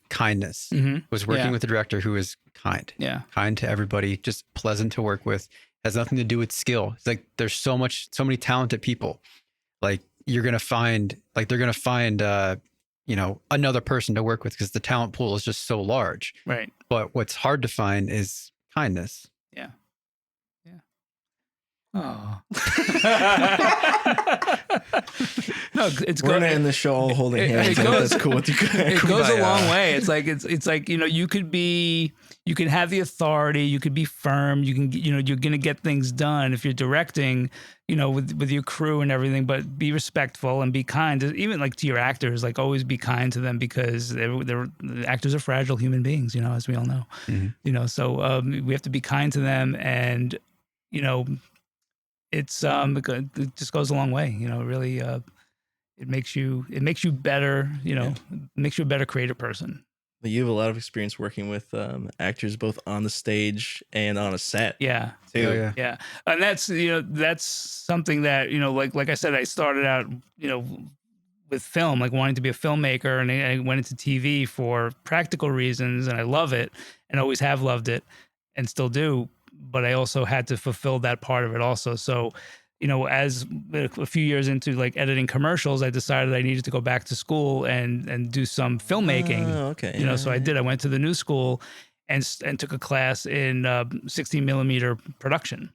kindness. Was working with a director who is kind. Yeah. Kind to everybody, just pleasant to work with, has nothing to do with skill. It's like there's so many talented people. Like they're gonna find another person to work with because the talent pool is just so large. Right. But what's hard to find is kindness. Yeah. Yeah. Oh. No, it's We're good. gonna end the show all holding it hands. goes- That's cool. It goes a long way. It's like you can have the authority, you could be firm, you can you're gonna get things done if you're directing, with your crew and everything, but be respectful and be kind. Even like to your actors, like always be kind to them because the actors are fragile human beings, as we all know. Mhm. So we have to be kind to them, and it's it just goes a long way. Really. It makes you better, makes you a better creative person. You have a lot of experience working with actors both on the stage and on a set. Yeah. Too. Oh, yeah. Yeah. And that's something that, like I said, I started out, with film, like wanting to be a filmmaker, and I went into TV for practical reasons, and I love it and always have loved it and still do. But I also had to fulfill that part of it also. So, as a few years into like editing commercials, I decided I needed to go back to school and do some filmmaking. Oh, okay. So I did. I went to the new school and took a class in 16 millimeter production.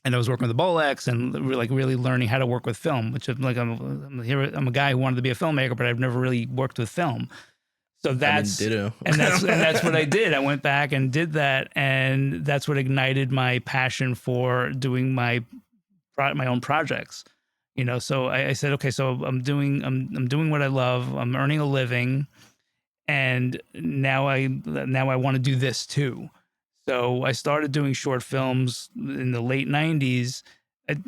And I was working with the Bolex and really learning how to work with film, which is like I'm a guy who wanted to be a filmmaker, but I've never really worked with film. So that's ditto. and that's what I did. I went back and did that, and that's what ignited my passion for doing my own projects. So I said, okay, so I'm doing what I love. I'm earning a living, and now I want to do this too. So I started doing short films in the late '90s. It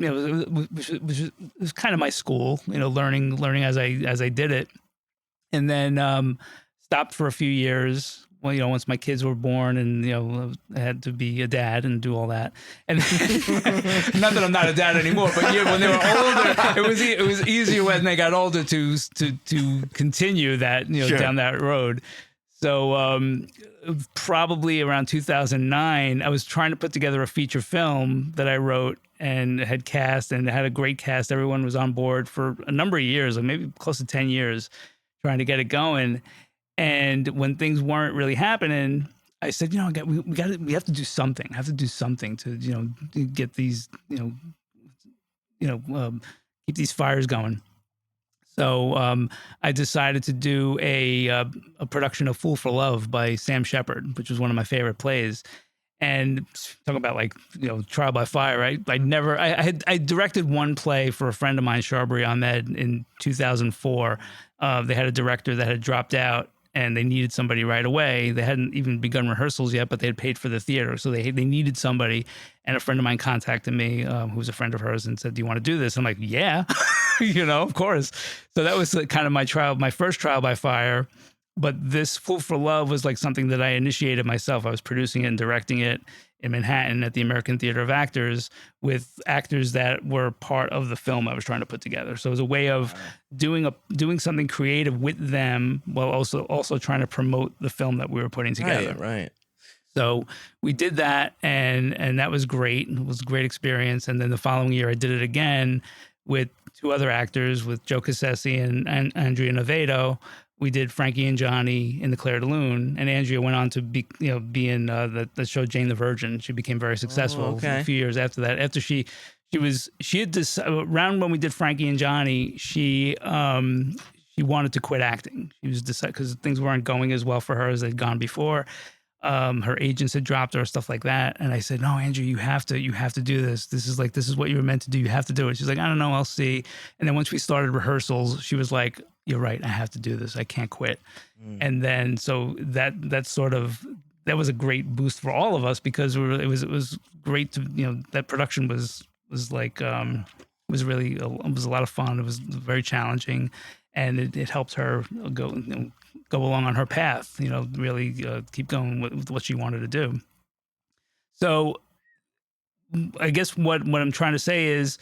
was kind of my school, learning as I did it, and then stopped for a few years. Well, once my kids were born, and I had to be a dad and do all that. And not that I'm not a dad anymore, but when they were older, it was easier when they got older to continue that Sure. down that road. So probably around 2009, I was trying to put together a feature film that I wrote and had cast, and had a great cast. Everyone was on board for a number of years, like maybe close to 10 years, trying to get it going. And when things weren't really happening, I said, we have to do something. I have to do something to, get these, keep these fires going. So I decided to do a production of Fool for Love by Sam Shepard, which was one of my favorite plays. And talk about trial by fire, right? I directed one play for a friend of mine, Sharbari Ahmed, in 2004. They had a director that had dropped out, and they needed somebody right away. They hadn't even begun rehearsals yet, but they had paid for the theater. So they needed somebody. And a friend of mine contacted me, who was a friend of hers, and said, "Do you want to do this?" I'm like, "Yeah, of course." So that was kind of my first trial by fire. But this Fool for Love was like something that I initiated myself. I was producing it and directing it in Manhattan at the American Theater of Actors with actors that were part of the film I was trying to put together. So it was a way of doing something creative with them while also trying to promote the film that we were putting together. Right. So we did that, and that was great. It was a great experience. And then the following year, I did it again with two other actors, with Joe Cassesi and Andrea Novato. We did Frankie and Johnny in the Claire de Lune, and Andrea went on to be in the show Jane the Virgin. She became very successful a few years after that. After she had this around when we did Frankie and Johnny, she wanted to quit acting. She was decided because things weren't going as well for her as they'd gone before. Her agents had dropped her, stuff like that. And I said, "No, Andrew, you have to do this. This is what you were meant to do. You have to do it." She's like, "I don't know, I'll see." And then once we started rehearsals, she was like, "You're right. I have to do this. I can't quit." And then so that was a great boost for all of us, because it was great to that production was like was a lot of fun. It was very challenging, and it helped her go along on her path, really keep going with what she wanted to do. So I guess what I'm trying to say is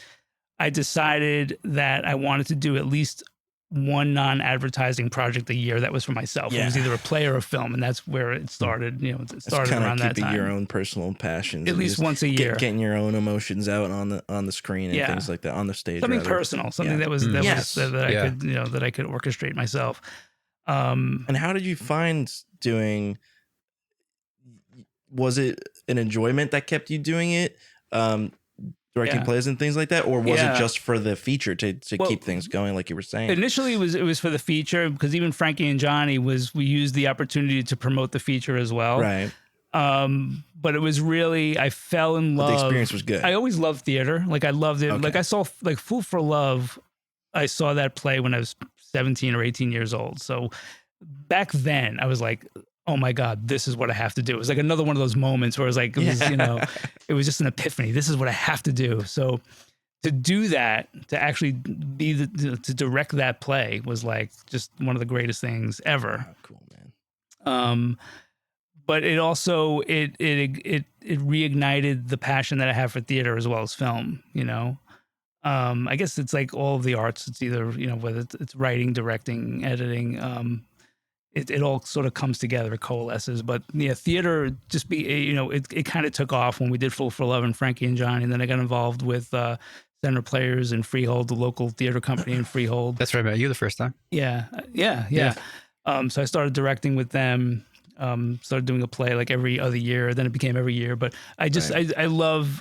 I decided that I wanted to do at least one non-advertising project a year that was for myself. Yeah. It was either a play or a film, and that's where it started. It started around that time. Your own personal passions. At least once a year. Getting your own emotions out on the screen and things like that, on the stage. Something personal, something that I could orchestrate myself. And how did you find doing? Was it an enjoyment that kept you doing it, directing plays and things like that, or was it just for the feature to keep things going, like you were saying? Initially, it was for the feature, because even Frankie and Johnny we used the opportunity to promote the feature as well. Right. But it was really, I fell in love. But the experience was good. I always loved theater. Like I loved it. Okay. Like I saw Fool for Love. I saw that play when I was 17 or 18 years old. So back then I was like, "Oh my God, this is what I have to do." It was like another one of those moments where it was like, it was just an epiphany. This is what I have to do. So to do that, to actually to direct that play was like just one of the greatest things ever. Oh, cool, man. But it also, it reignited the passion that I have for theater as well as film, I guess it's like all of the arts. It's either, whether it's writing, directing, editing, it all sort of comes together, it coalesces. But theater just it kind of took off when we did Fool for Love and Frankie and Johnny. And then I got involved with Center Players and Freehold, the local theater company in Freehold. That's where I met you the first time. Yeah. So I started directing with them. Started doing a play like every other year. Then it became every year. But I just, I love,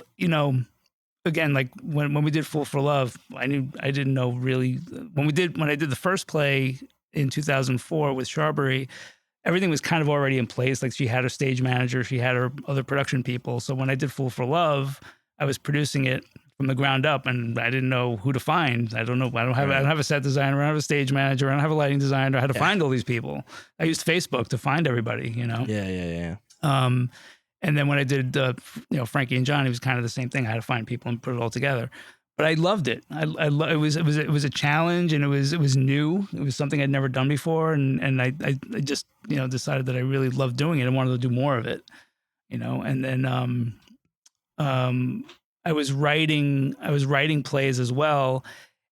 again, like when we did Fool for Love, I didn't know really when I did the first play in 2004 with Sharbari, everything was kind of already in place. Like she had her stage manager, she had her other production people. So when I did Fool for Love, I was producing it from the ground up, and I didn't know who to find. I don't have a set designer, I don't have a stage manager, I don't have a lighting designer. I had to find all these people. I used Facebook to find everybody, you know? Yeah. And then when I did, Frankie and Johnny, it was kind of the same thing. I had to find people and put it all together. But I loved it. It was a challenge, and it was new. It was something I'd never done before, and I just decided that I really loved doing it and wanted to do more of it, And then I was writing plays as well,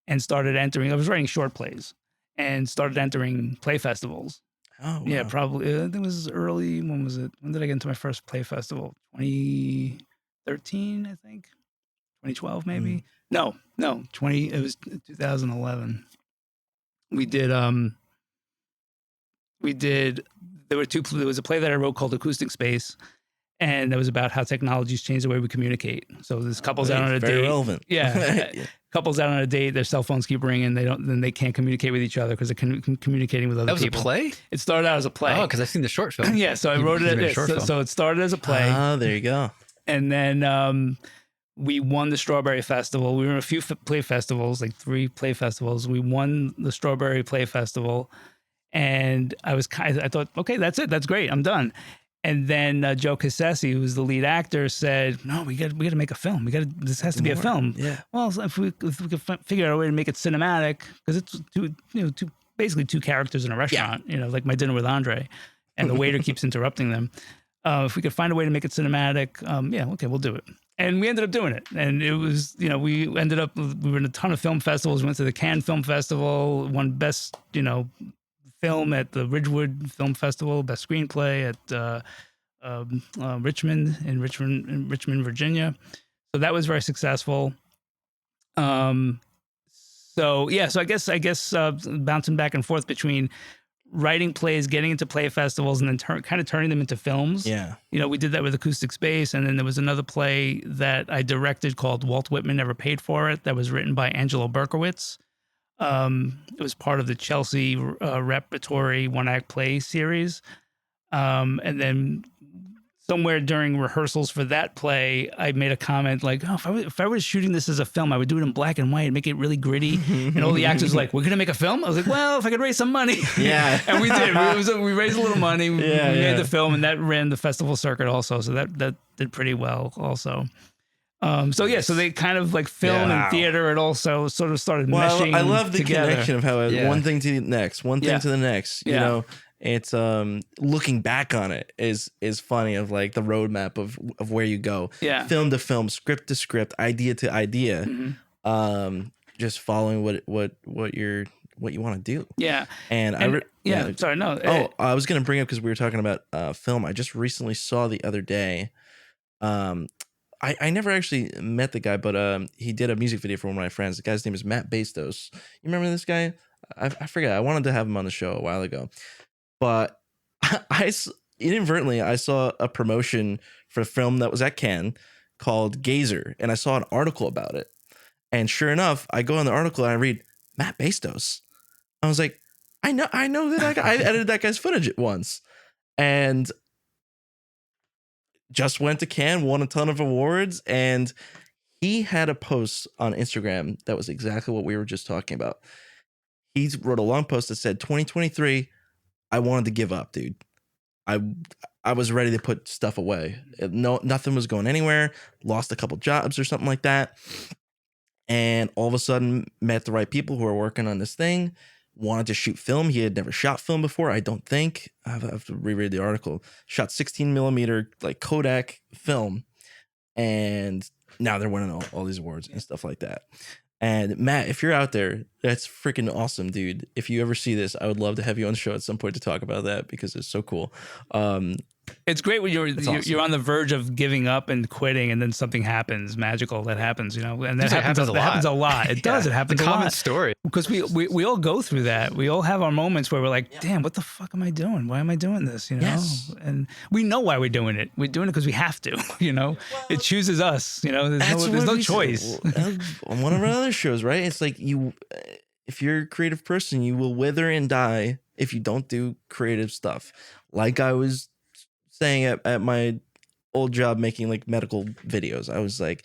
and started entering. I was writing short plays, and started entering play festivals. Oh, wow. Yeah, probably. I think it was early. When was it? When did I get into my first play festival? 2013, I think. 2012, maybe. No. It was 2011. There was a play that I wrote called Acoustic Space, and that was about how technology's changed the way we communicate. So there's couples out on a very date. relevant. Yeah. Couples out on a date, their cell phones keep ringing. They can't communicate with each other because they're communicating with other people. That was a play? It started out as a play. Oh, because I've seen the short film. Yeah, so I wrote it. So it started as a play. Oh, there you go. And then we won the Strawberry Festival. We were in a few play festivals, like 3 play festivals. We won the Strawberry Play Festival, and I thought, okay, that's it. That's great. I'm done. And then Joe Cassesi, who's the lead actor, said, "No, we got to make a film. This has to be a film." Yeah. Well, so if we could figure out a way to make it cinematic, because it's basically two characters in a restaurant, like My Dinner with Andre, and the waiter keeps interrupting them. If we could find a way to make it cinematic, okay, we'll do it. And we ended up doing it. And it was, we were in a ton of film festivals. We went to the Cannes Film Festival, won best, film at the Ridgewood Film Festival, best screenplay at Richmond, Virginia. So that was very successful. So I guess bouncing back and forth between writing plays, getting into play festivals, and then kind of turning them into films. Yeah. We did that with Acoustic Space. And then there was another play that I directed called Walt Whitman Never Paid for It, that was written by Angelo Berkowitz. It was part of the Chelsea Repertory one-act play series. And then somewhere during rehearsals for that play, I made a comment like, "Oh, if I was shooting this as a film, I would do it in black and white and make it really gritty." And all the actors were like, "We're gonna make a film?" I was like, "Well, if I could raise some money." Yeah. And we did. We raised a little money. We made the film, and that ran the festival circuit also. So that did pretty well also. So they kind of like film and theater. It also sort of started meshing. I love the together. connection of how one thing to the next, one thing to the next. You know, it's looking back on it is funny, of like the roadmap of where you go. Yeah, film to film, script to script, idea to idea. Mm-hmm. Just following what you want to do. Yeah, sorry, no. I was gonna bring up, because we were talking about film. I just recently saw the other day. I never actually met the guy, but he did a music video for one of my friends. The guy's name is Matt Bastos. You remember this guy? I forget. I wanted to have him on the show a while ago, but inadvertently I saw a promotion for a film that was at Cannes called Gazer, and I saw an article about it. And sure enough, I go on the article and I read Matt Bastos. I was like, I know that I edited that guy's footage at once, and just went to Cannes, won a ton of awards, and he had a post on Instagram that was exactly what we were just talking about. He wrote a long post that said, 2023, I wanted to give up, dude. I was ready to put stuff away. Nothing was going anywhere. Lost a couple jobs or something like that. And all of a sudden met the right people who are working on this thing. Wanted to shoot film. He had never shot film before, I don't think. I have to reread the article. Shot 16 millimeter like Kodak film, and now they're winning all these awards and stuff like that. And Matt, if you're out there, that's freaking awesome, dude. If you ever see this, I would love to have you on the show at some point to talk about that, because it's so cool. It's great when you're on the verge of giving up and quitting, and then something happens magical that happens, and that happens a lot. It does. It happens a lot. It's a common story, because we all go through that. We all have our moments where we're like, damn, what the fuck am I doing? Why am I doing this? Yes. And we know why we're doing it. We're doing it because we have to. It chooses us. There's no choice. On one of our other shows, right? It's like if you're a creative person, you will wither and die if you don't do creative stuff. Like I was saying at my old job making like medical videos, I was like,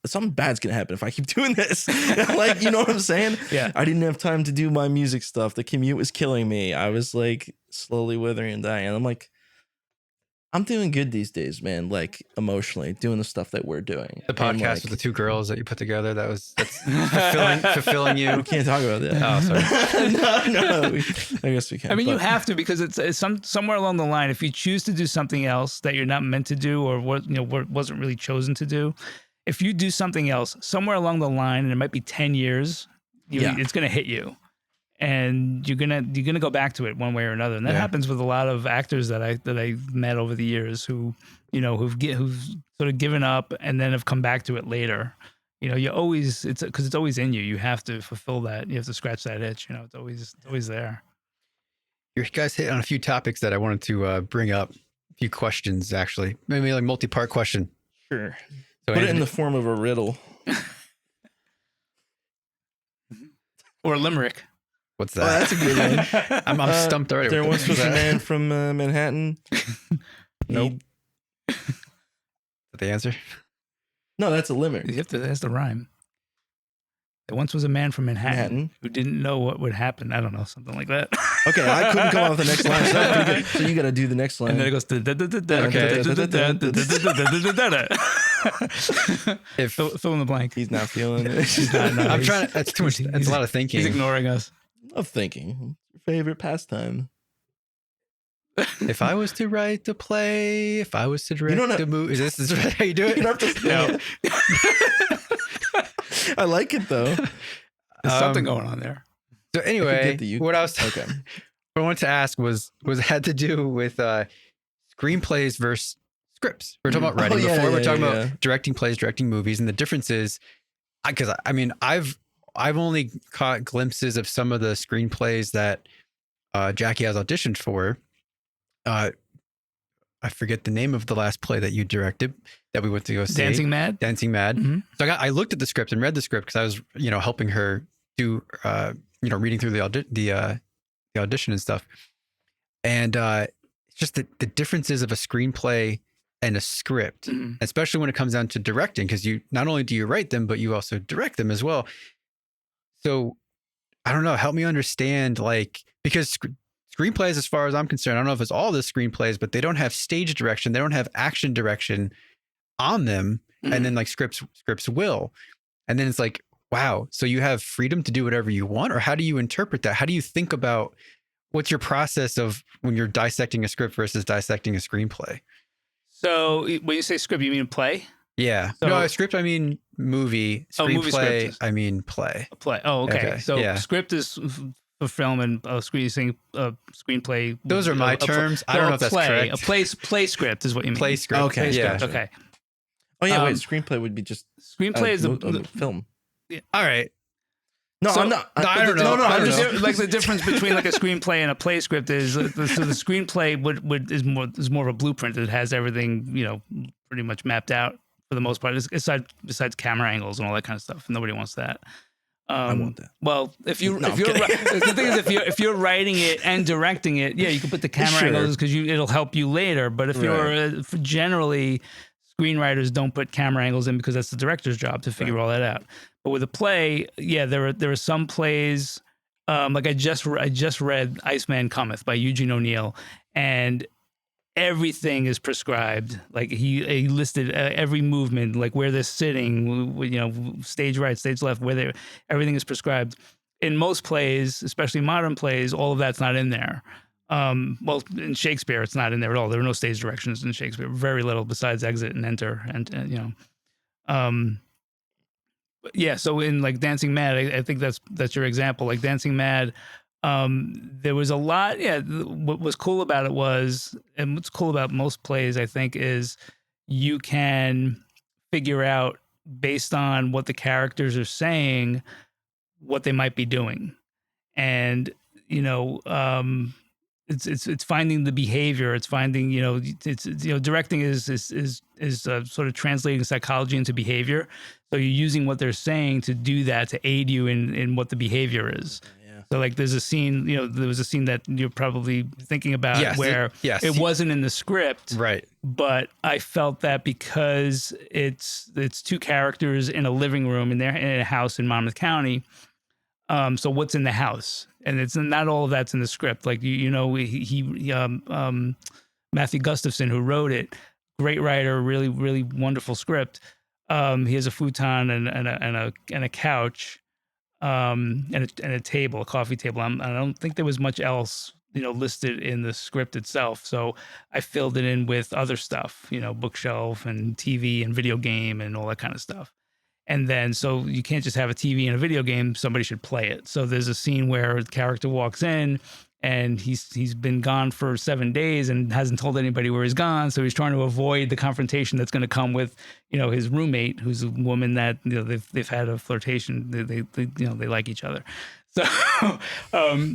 something bad's gonna happen if I keep doing this. Like, you know what I'm saying? Yeah. I didn't have time to do my music stuff. The commute was killing me. I was like slowly withering and dying. And I'm like, I'm doing good these days, man. Like emotionally, doing the stuff that we're doing. The podcast like, with the two girls that you put together, that's fulfilling you. We can't talk about that. Oh, sorry. No, I guess we can. I mean, you have to, because it's somewhere along the line. If you choose to do something else that you're not meant to do, or wasn't really chosen to do, if you do something else somewhere along the line, and it might be 10 years, it's gonna hit you, and you're gonna go back to it one way or another. And that happens with a lot of actors that I met over the years who've sort of given up and then have come back to it later. You always, because it's always in you. You have to fulfill that. You have to scratch that itch. It's always there. You guys hit on a few topics that I wanted to bring up. A few questions, actually. Maybe like multi-part question. Sure. So Put it in the form of a riddle. Or a limerick. What's that? Oh, that's a good one. I'm stumped already. There once was a man from Manhattan. Nope. Is that the answer? No, that's a limerick. That's the rhyme. There once was a man from Manhattan who didn't know what would happen. I don't know, something like that. Okay, I couldn't come up with the next line. So that's pretty good. So you got to do the next line. And then it goes. Fill in the blank. He's not feeling it. He's not. I'm trying to. That's too much. That's a lot of thinking. He's ignoring us. Of thinking. Your favorite pastime. If I was to write the play, if I was to direct the movie, is this how you do it? You don't have to No. I like it though. There's something going on there. So anyway, what I wanted to ask was had to do with screenplays versus scripts. We were talking about writing before. We're talking about directing plays, directing movies, and the differences. Because I mean, I've only caught glimpses of some of the screenplays that Jackie has auditioned for. I forget the name of the last play that you directed that we went to go see. Dancing Mad. Mm-hmm. So I looked at the script and read the script because I was, helping her do, reading through the audition and stuff. And it's just the differences of a screenplay and a script, especially when it comes down to directing, because you not only do you write them, but you also direct them as well. So I don't know, help me understand, because screenplays, as far as I'm concerned, I don't know if it's all the screenplays, but they don't have stage direction. They don't have action direction on them. And then scripts will. And then it's like, wow, so you have freedom to do whatever you want? Or how do you interpret that? How do you think about what's your process of when you're dissecting a script versus dissecting a screenplay? So when you say script, you mean play? Yeah. So, no, a script, I mean movie. Screenplay, script I mean play. A play. Oh, okay. So script is for film, and screenplay. Those are my terms. I don't know if that's correct. A play script is what you mean. Play script. Okay. Yeah. Okay. Oh yeah. Wait. Screenplay would be just screenplay is a film. Yeah. All right. No, so, I'm not. I don't know. No, I'm just like the difference between a screenplay and a play script is the screenplay is more of a blueprint that has everything pretty much mapped out for the most part. Besides camera angles and all that kind of stuff. Nobody wants that. I want that. Well, the thing is, if you're writing it and directing it, you can put the camera angles because it'll help you later. But if you're generally, screenwriters don't put camera angles in because that's the director's job to figure all that out. But with a play, there are some plays. Like I just read Iceman Cometh by Eugene O'Neill, and everything is prescribed. Like he listed every movement, like where they're sitting, stage right, stage left, everything is prescribed. In most plays, especially modern plays, all of that's not in there. Well, in Shakespeare, it's not in there at all. There are no stage directions in Shakespeare, very little besides exit and enter, so in Dancing Mad, I think that's your example. Like Dancing Mad, there was a lot. Yeah, what was cool about it was, and what's cool about most plays, I think, is you can figure out based on what the characters are saying what they might be doing, and it's finding the behavior. It's finding directing is sort of translating psychology into behavior. So you're using what they're saying to do that, to aid you in what the behavior is. So like there's a scene, there was a scene that you're probably thinking about Yes, where it wasn't in the script. Right. But I felt that because it's two characters in a living room in a house in Monmouth County. So what's in the house? And it's not all of that's in the script. Like, Matthew Gustafson, who wrote it, great writer, really, really wonderful script. He has a futon and a couch, and a table, a coffee table. I don't think there was much else, listed in the script itself. So I filled it in with other stuff, bookshelf and TV and video game and all that kind of stuff. And then, so you can't just have a TV and a video game. Somebody should play it. So there's a scene where the character walks in and he's been gone for 7 days and hasn't told anybody where he's gone. So he's trying to avoid the confrontation that's going to come with, his roommate, who's a woman that, they've had a flirtation. They like each other. So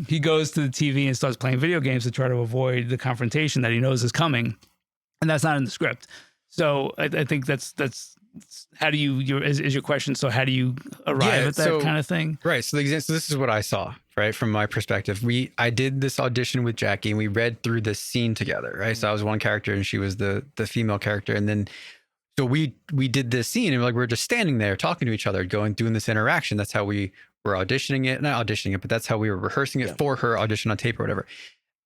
he goes to the TV and starts playing video games to try to avoid the confrontation that he knows is coming. And that's not in the script. So I think that's how do is your question. So how do you arrive at that kind of thing? Right. So this is what I saw, right? From my perspective, I did this audition with Jackie and we read through this scene together, right? So I was one character and she was the female character. And then, so we did this scene and we're just standing there talking to each other, doing this interaction. That's how we were not auditioning it, but that's how we were rehearsing it for her audition on tape or whatever.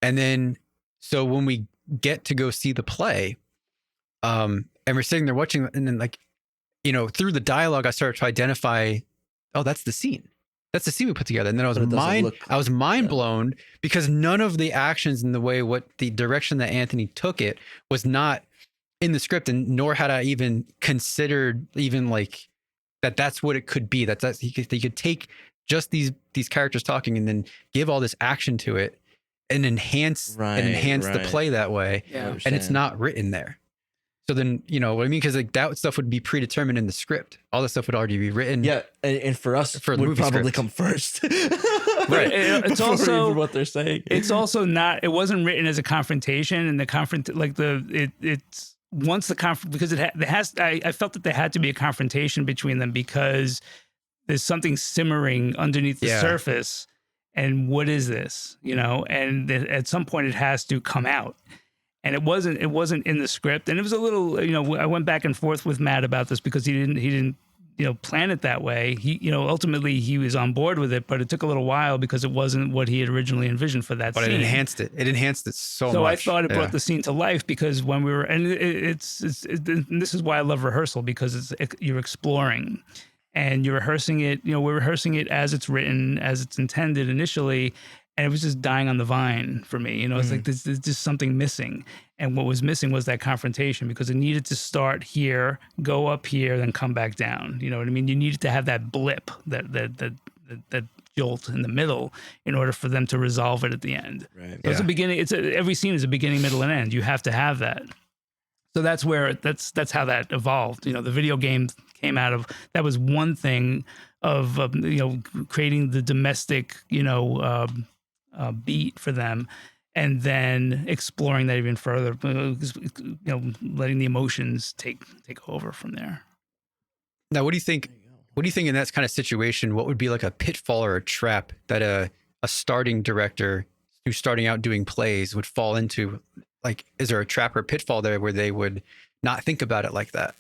And then, so when we get to go see the play, and we're sitting there watching, and then through the dialogue, I started to identify, oh, that's the scene. That's the scene we put together. And then I was mind blown because none of the actions and what the direction that Anthony took it was not in the script, and nor had I even considered that's what it could be. That's he could take just these characters talking and then give all this action to it and enhance the play that way. Yeah. And it's not written there. So then, you know what I mean? Because that stuff would be predetermined in the script. All that stuff would already be written. Yeah, and for us, for the would movie probably script. come first. Right. It's also what they're saying. It's also not. It wasn't written as a confrontation, and it's once the because I felt that there had to be a confrontation between them because there's something simmering underneath the surface. And what is this? You know, and at some point it has to come out. And it wasn't in the script. And it was a little, I went back and forth with Matt about this because he didn't, plan it that way. He, ultimately he was on board with it, but it took a little while because it wasn't what he had originally envisioned for that scene. But it enhanced it. It enhanced it so much. So I thought it brought the scene to life because when we were, and and this is why I love rehearsal, because you're exploring and you're rehearsing it. We're rehearsing it as it's written, as it's intended initially. And it was just dying on the vine for me. It's like there's just something missing. And what was missing was that confrontation because it needed to start here, go up here, then come back down. You know what I mean? You needed to have that blip, that jolt in the middle in order for them to resolve it at the end. Right. So it's a beginning. Every scene is a beginning, middle, and end. You have to have that. So that's how that evolved. The video game came out of, that was one thing of, creating the domestic, beat for them, and then exploring that even further, letting the emotions take over from there. Now, what do you think? What do you think in that kind of situation? What would be like a pitfall or a trap that a starting director who's starting out doing plays would fall into? Like, is there a trap or a pitfall there where they would not think about it like that?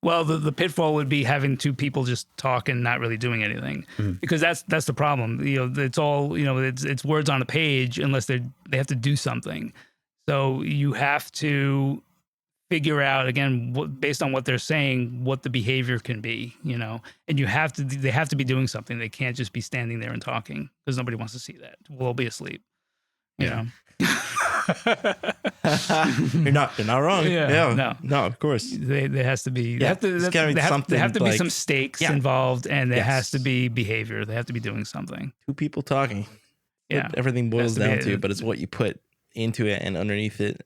Well, the pitfall would be having two people just talk and not really doing anything, because that's the problem. It's all it's words on a page unless they have to do something. So you have to figure out again based on what they're saying what the behavior can be, and they have to be doing something. They can't just be standing there and talking because nobody wants to see that. We'll all be asleep. You know. You're not wrong. Yeah. No, of course. There has to be. Yeah, There have to be some stakes involved, and there has to be behavior. They have to be doing something. Two people talking. Yeah, everything boils down to, but it's what you put into it and underneath it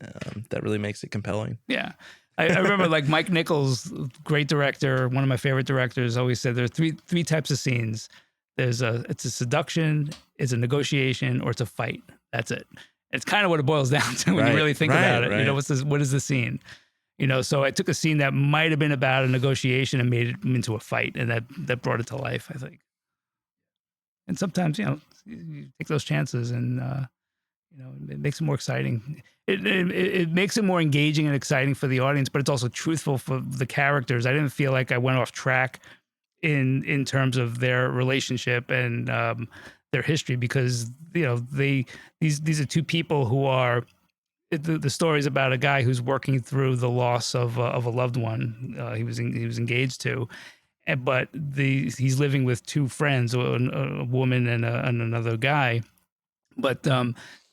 that really makes it compelling. Yeah. I remember like Mike Nichols, great director, one of my favorite directors, always said there are three types of scenes. It's a seduction, it's a negotiation, or it's a fight. That's it. It's kind of what it boils down to when you really think about it. Right. What is the scene? So I took a scene that might have been about a negotiation and made it into a fight, and that brought it to life, I think. And sometimes, you take those chances and, it makes it more exciting. It makes it more engaging and exciting for the audience, but it's also truthful for the characters. I didn't feel like I went off track in terms of their relationship and their history, because these are two people who are, the story is about a guy who's working through the loss of a loved one he was engaged to, but he's living with two friends, a woman and another guy, but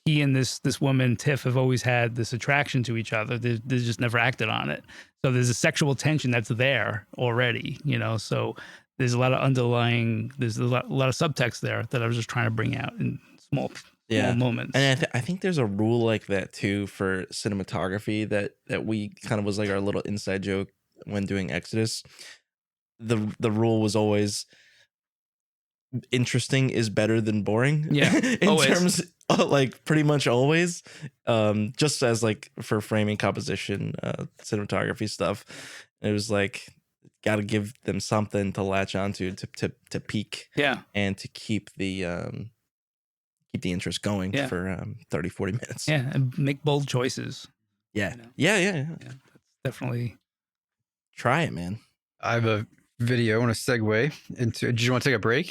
he and this woman Tiff have always had this attraction to each other. They just never acted on it. So there's a sexual tension that's there already, so there's a lot of there's a lot of subtext there that I was just trying to bring out in small moments. And I think there's a rule like that too for cinematography that we kind of was like our little inside joke when doing Exodus. The rule was always interesting is better than boring. Yeah, in terms like pretty much always. Just as like for framing, composition, cinematography stuff, it was like got to give them something to latch onto to peak. Yeah, and to keep the interest going for 30-40 minutes. Yeah, and make bold choices. Yeah. Yeah, that's definitely. Try it, man. I have a video. I want to segue into. Did you want to take a break?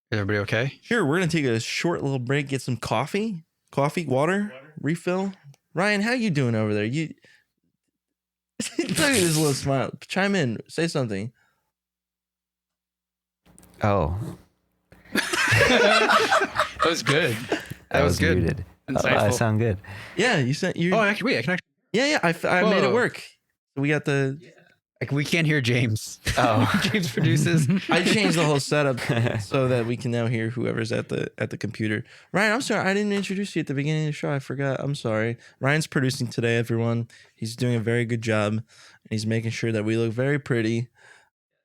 Is everybody okay? Sure. We're gonna take a short little break. Get some coffee, water, refill. Ryan, how you doing over there? You look at his little smile. Chime in. Say something. Oh, That was good. That was good. Muted. Insightful. I sound good. Yeah, you sent you. Oh, actually, wait. I can actually. Yeah. I made it work. We got the. Like, we can't hear James. Oh, James produces. I changed the whole setup so that we can now hear whoever's at the computer. Ryan, I'm sorry, I didn't introduce you at the beginning of the show. I forgot. I'm sorry. Ryan's producing today, everyone. He's doing a very good job, and he's making sure that we look very pretty,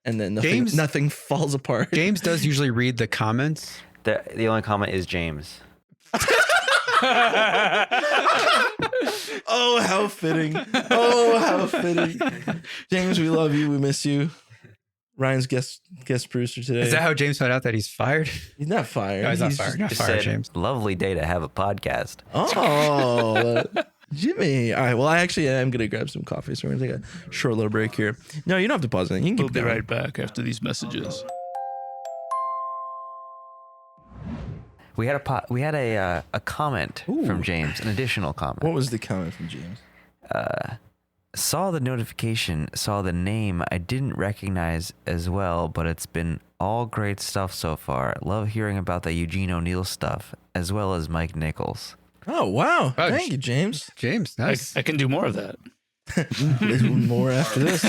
and then nothing falls apart. James does usually read the comments. the only comment is James. Oh, how fitting. Oh, how fitting. James, we love you. We miss you. Ryan's guest producer today. Is that how James found out that he's fired? He's not fired. No, he's not fired. Not fired, James. Lovely day to have a podcast. Oh, Jimmy. All right. Well, I actually am going to grab some coffee, so we're going to take a short little break here. No, you don't have to pause anything. You can We'll keep be going. right back after these messages. We had a comment from James, an additional comment. What was the comment from James? Saw the notification, saw the name I didn't recognize as well, but it's been all great stuff so far. Love hearing about the Eugene O'Neill stuff, as well as Mike Nichols. Oh, wow. Thank you, James. James, nice. I can do more of that. There's more after this.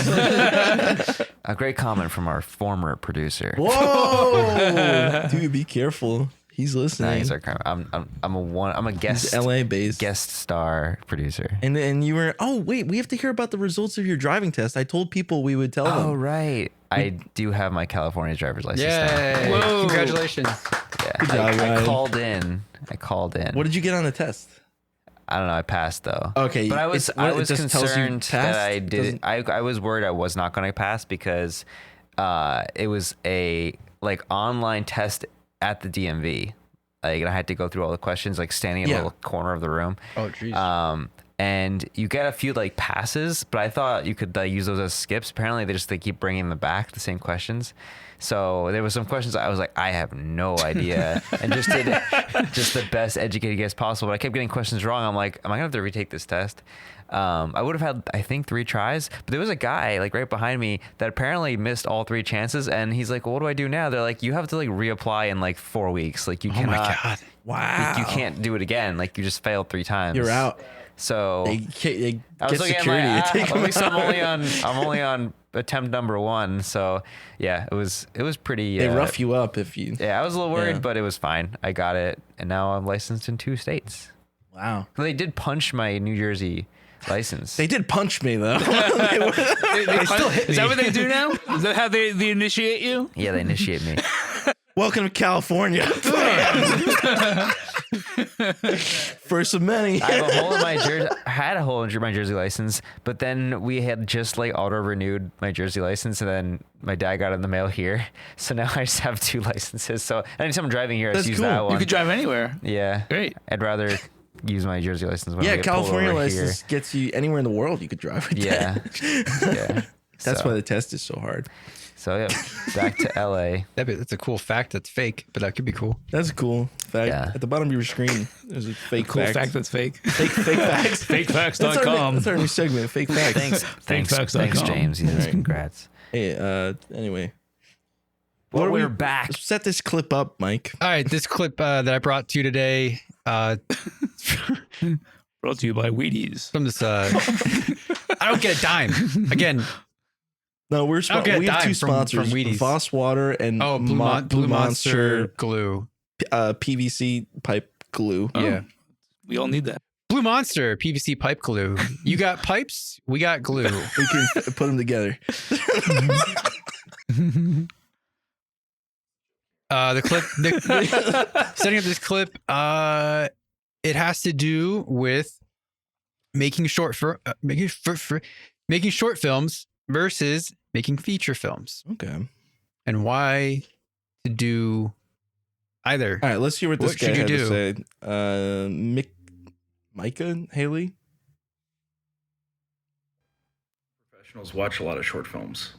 A great comment from our former producer. Whoa. Dude, be careful. He's listening. Nah, he's our I'm a guest. He's LA based guest star producer. And you were. Oh wait, we have to hear about the results of your driving test. I told people we would tell them. Oh right, I do have my California driver's license. Yay! Now. Whoa. Congratulations. Yeah, Good job, I Ryan. called in. What did you get on the test? I don't know. I passed though. Okay, but I was concerned that I did. Doesn't- I was worried I was not going to pass because it was a online test at the DMV. Like, and I had to go through all the questions, like standing in a little corner of the room. Oh, jeez. And you get a few passes, but I thought you could use those as skips. Apparently, they keep bringing them back, the same questions. So there was some questions I was like, I have no idea, and just did just the best educated guess possible. But I kept getting questions wrong. I'm like, am I gonna have to retake this test? I would have had, I think, 3 tries, but there was a guy right behind me that apparently missed all 3 chances, and he's like, well, what do I do now? They're like, you have to reapply in 4 weeks. You cannot. Oh my God. Wow. You can't do it again. You just failed 3 times. You're out. So They I was get looking security at to take at them least out. I'm only on attempt number 1. So yeah, it was pretty. They rough you up if you. Yeah, I was a little worried, Yeah. but it was fine. I got it, and now I'm licensed in 2 states. Wow. They did punch my New Jersey license. They did punch me though. They still hit me. Is that what they do now? Is that how they initiate you? Yeah, they initiate me. Welcome to California. First of many. I have a hole in my jersey. I had a hole in my jersey license, but then we had just like auto renewed my jersey license, and then my dad got it in the mail here. So now I just have 2 licenses. So anytime I'm driving here, I just use that one. You could drive anywhere. Yeah. Great. I'd rather use my jersey license when I Yeah, get pulled California over license here. gets you anywhere in the world you could drive with Yeah. that. Yeah. That's So- why the test is so hard. So yeah, back to LA. That's a cool fact that's fake, but that could be cool. That's a cool fact. Yeah. At the bottom of your screen, there's a fake Cool fact. fact that's fake. Fake facts. Fakefacts.com. That's our new segment. Fake facts. Thanks, Fakefacts.com. James. Yes, Right. congrats. Hey, anyway. Well, What are we're we- back. Set this clip up, Mike. All right, this clip that I brought to you today Brought to you by Wheaties. from this. I don't get a dime. Again, No, we I'll get a have 2 dime from sponsors: Wheaties. Voss Water and Blue Monster glue. PVC pipe glue. Oh. Yeah. We all need that. Blue Monster PVC pipe glue. You got pipes, we got glue. We can put them together. The clip, setting up this clip, it has to do with making short films versus making feature films, Okay. and why to do either. All right, let's hear what this What guy should you had to do? say. Micah Haley. Professionals watch a lot of short films.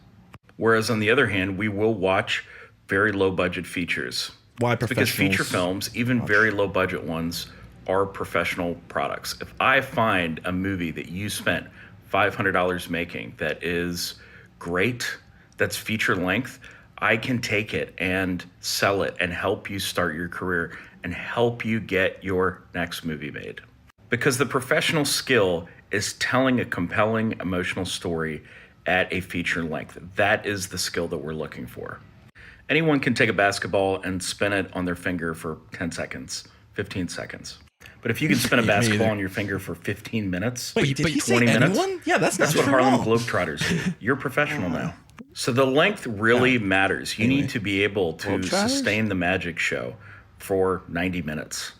Whereas on the other hand, we will watch very low budget features. Why Because professionals? feature films, even very low budget ones, are professional products. If I find a movie that you spent $500 making that is great, that's feature length, I can take it and sell it and help you start your career and help you get your next movie made. Because the professional skill is telling a compelling emotional story at a feature length. That is the skill that we're looking for. Anyone can take a basketball and spin it on their finger for 10 seconds, 15 seconds. But if you can spin a Yeah, me basketball either. on your finger for 15 minutes, Wait, did he say 20 minutes? anyone? Yeah, that's not what true at Harlem all. Globetrotters do. You're professional now. So the length really matters. You Anyway. need to be able to Globetrotters? sustain the magic show for 90 minutes.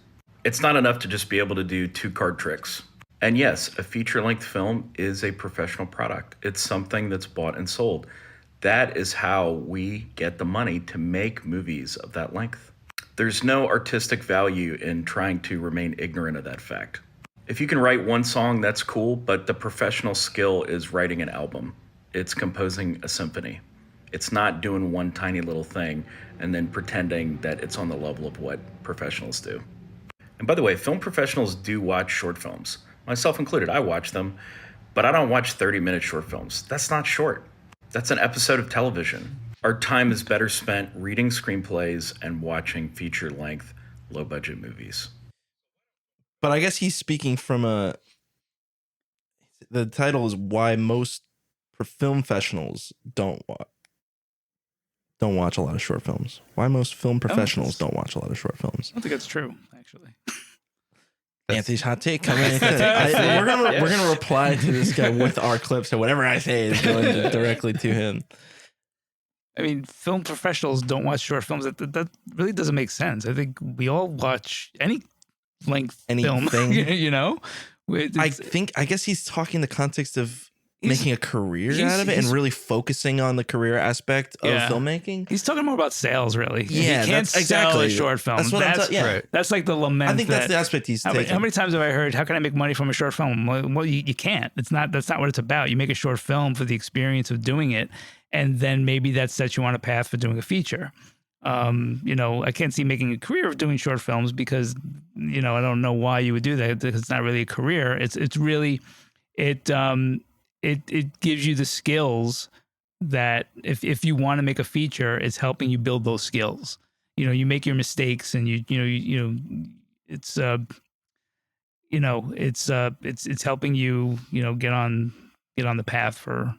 It's not enough to just be able to do 2 card tricks. And yes, a feature-length film is a professional product. It's something that's bought and sold. That is how we get the money to make movies of that length. There's no artistic value in trying to remain ignorant of that fact. If you can write one song, that's cool, but the professional skill is writing an album. It's composing a symphony. It's not doing one tiny little thing and then pretending that it's on the level of what professionals do. And by the way, film professionals do watch short films, myself included. I watch them, but I don't watch 30-minute short films. That's not short. That's an episode of television. Our time is better spent reading screenplays and watching feature-length, low-budget movies. But I guess he's speaking from the title is why most film professionals don't watch a lot of short films. Why most film professionals don't watch a lot of short films. I don't think that's true, actually. Anthony's hot take coming in. We're gonna reply to this guy with our clip, so whatever I say is going directly to him. I mean, film professionals don't watch short films. That really doesn't make sense. I think we all watch any length film, Anything. you know? I guess he's talking in the context of He's- making a career he's- out of it and he's- really focusing on the career aspect of Yeah. filmmaking. He's talking more about sales, really. Yeah, he can't that's sell exactly a short film. That's what I'm that's, yeah. Right. that's like the lament. I think that's the aspect he's how taking. many times have I heard, how can I make money from a short film? Well, you can't. That's not what it's about. You make a short film for the experience of doing it, and then maybe that sets you on a path for doing a feature. I can't see making a career of doing short films because, I don't know why you would do that, because it's not really a career. It's really, it gives you the skills that if you want to make a feature, it's helping you build those skills. You make your mistakes and it's helping you, get on the path for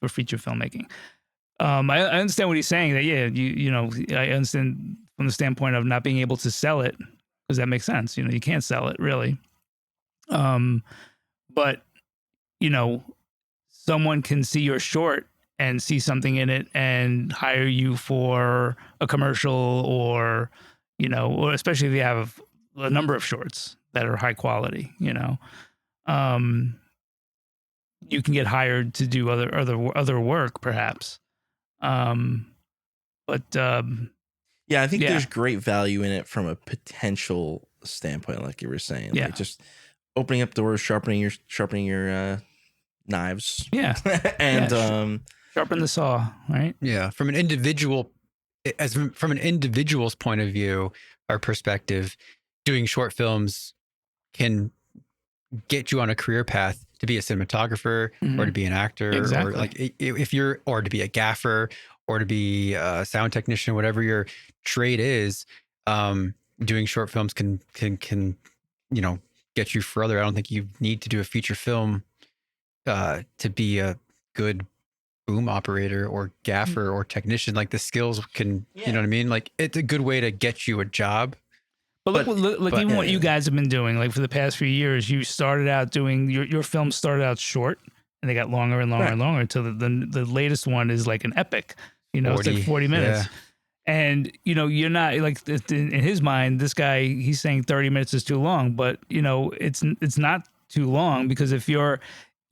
feature filmmaking. I understand what he's saying, that, I understand from the standpoint of not being able to sell it, because that makes sense. You can't sell it really. But, someone can see your short and see something in it and hire you for a commercial, or especially if you have a number of shorts that are high quality. You know, you can get hired to do other work, perhaps. But Yeah, I think Yeah. there's great value in it from a potential standpoint, like you were saying. Yeah. Like just opening up doors, sharpening your knives. yeah, And Yeah, sharpen the saw, right? Yeah, from an individual's point of view or perspective, doing short films can get you on a career path to be a cinematographer Mhm. or to be an actor Exactly. or like if you're or to be a gaffer or to be a sound technician, whatever your trade is. Doing short films can get you further. I don't think you need to do a feature film to be a good boom operator or gaffer or technician. Like the skills can, you know what I mean? Like it's a good way to get you a job. But look even what you guys have been doing, like for the past few years, you started out doing your films started out short and they got longer and longer and longer until the latest one is like an epic, you know, it's like 40 minutes. Yeah. And, you know, you're not like in his mind, this guy, he's saying 30 minutes is too long, but you know, it's not too long because if you're,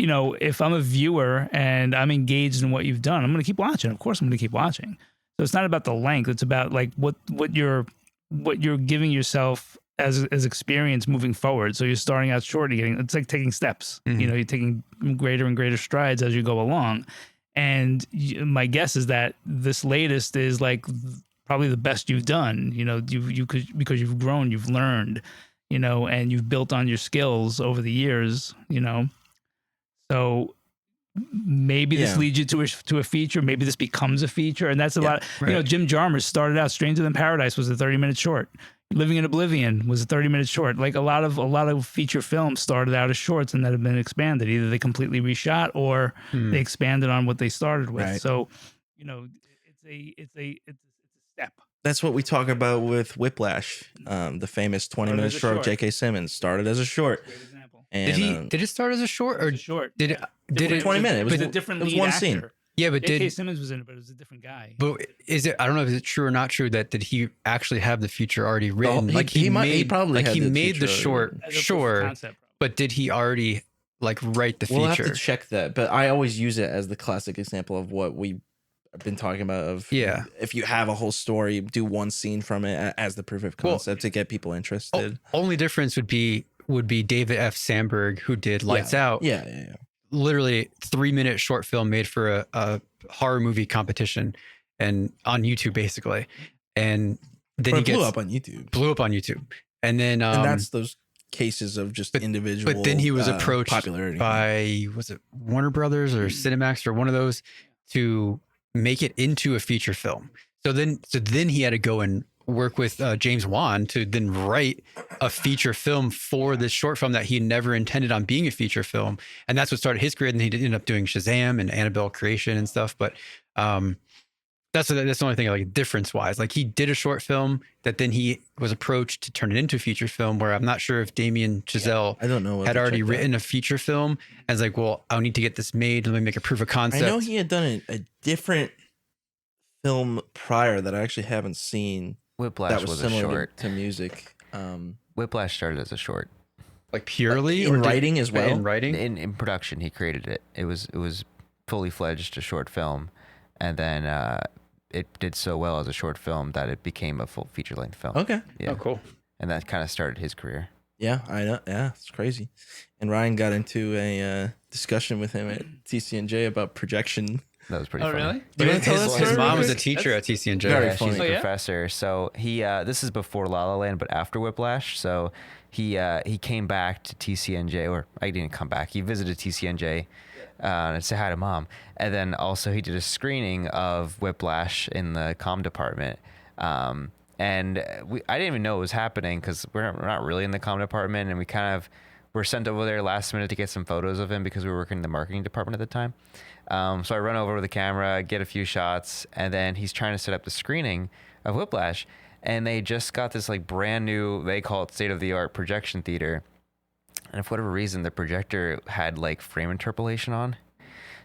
you know, if I'm a viewer and I'm engaged in what you've done, I'm going to keep watching. Of course I'm going to keep watching. So it's not about the length. It's about like what you're giving yourself as experience moving forward. So you're starting out short, it's like taking steps, you know, you're taking greater and greater strides as you go along. And my guess is that this latest is like probably the best you've done, you know, because you've grown, you've learned, you know, and you've built on your skills over the years, you know. So maybe this leads you to a feature. Maybe this becomes a feature, and that's a lot. You know, Jim Jarmusch started out. Stranger Than Paradise was a 30-minute short. Living in Oblivion was a 30-minute short. Like a lot of feature films started out as shorts and that have been expanded. Either they completely reshot or they expanded on what they started with. Right. So, you know, it's a step. That's what we talk about with Whiplash, the famous 20-minute as a short of short. J.K. Simmons. Started as a short. Great example. And, Did it start as a short or It's a short. did it? Did it? 20 minutes. It was, With a different it was lead one actor. scene. Yeah, but J.K. did Simmons was in it, but it was a different guy. but is it? I don't know if it's true or not true that did he actually have the feature already written? He probably like had he the made feature the short, As a proof of sure, concept, probably. but did he already like write the We'll have feature? to check that, but I always use it as the classic example of what we've been talking about. Of if you have a whole story, do one scene from it as the proof of concept to get people interested. Only difference would be David F. Sandberg, who did Lights Out. Yeah. Literally 3-minute short film made for a horror movie competition and on YouTube basically. And then But it blew up on YouTube. And then And that's those cases of just individual. But then he was approached popularity by was it Warner Brothers or Cinemax or one of those to make it into a feature film. So then he had to go and work with James Wan to then write a feature film for this short film that he never intended on being a feature film. And that's what started his career. And he ended up doing Shazam and Annabelle Creation and stuff. But that's the only thing like difference wise. Like he did a short film that then he was approached to turn it into a feature film where I'm not sure if Damien Chazelle I don't know had already written a feature film and was like, well, I need to get this made. Let me make a proof of concept. I know he had done a different film prior that I actually haven't seen. Whiplash That was a similar short. to music. Whiplash started as a short. Like purely in writing as well. In writing, In production, he created it. It was fully fledged a short film, and then it did so well as a short film that it became a full feature length film. Okay. Yeah. Oh, cool. And that kind of started his career. Yeah, I know. Yeah, it's crazy. And Ryan got into a discussion with him at TCNJ about projection. That was pretty Oh, funny. really? Do you want to tell us? His mom was a teacher at TCNJ. Very Yeah, funny. she's Oh, a yeah? professor. So he this is before La La Land, but after Whiplash. So he came back to TCNJ, or I didn't come back. He visited TCNJ and say hi to mom, and then also he did a screening of Whiplash in the comm department. And I didn't even know it was happening because we're not really in the comm department, and we kind of were sent over there last minute to get some photos of him because we were working in the marketing department at the time. So I run over with the camera, get a few shots, and then he's trying to set up the screening of Whiplash, and they just got this like brand new, they call it state-of-the-art projection theater, and for whatever reason the projector had like frame interpolation on,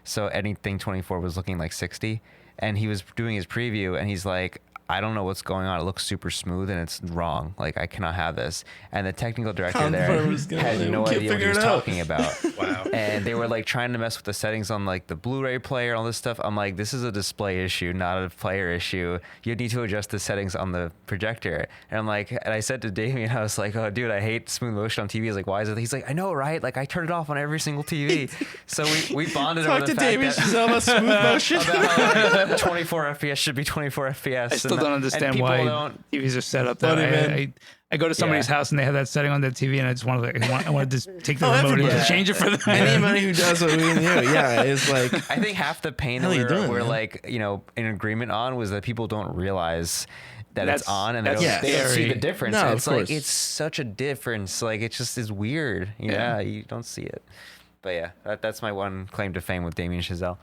so anything 24 was looking like 60, and he was doing his preview and he's like, I don't know what's going on. It looks super smooth and it's wrong. Like, I cannot have this. And the technical director How there far was going? had no We can't idea what he figure was it out. talking about. Wow. And they were like trying to mess with the settings on like the Blu-ray player and all this stuff. I'm like, this is a display issue, not a player issue. You need to adjust the settings on the projector. And I'm like, and I said to Damien, I was like, oh dude, I hate smooth motion on TV. He's like, why is it? He's like, I know, right? Like, I turn it off on every single TV. So we bonded over Talk the to fact Damien that Chazelle about smooth motion. about how like, 24 FPS should be 24 FPS. I still don't understand people why don't. TVs are set up that Funny, man. way. I go to somebody's house and they have that setting on their TV, and I just want to I want to just take the Oh, remote and everybody. just change it for them. Anybody who does what we do, yeah, it's like I think half the pain that Hell you doing, we're man? like, you know, in agreement on was that people don't realize that That's- it's on and they that's don't, they don't see scary. the difference. No, And of it's like, course. it's such a difference. Like, it just is weird. Yeah, you don't see it. But yeah, that's my one claim to fame with Damien Chazelle.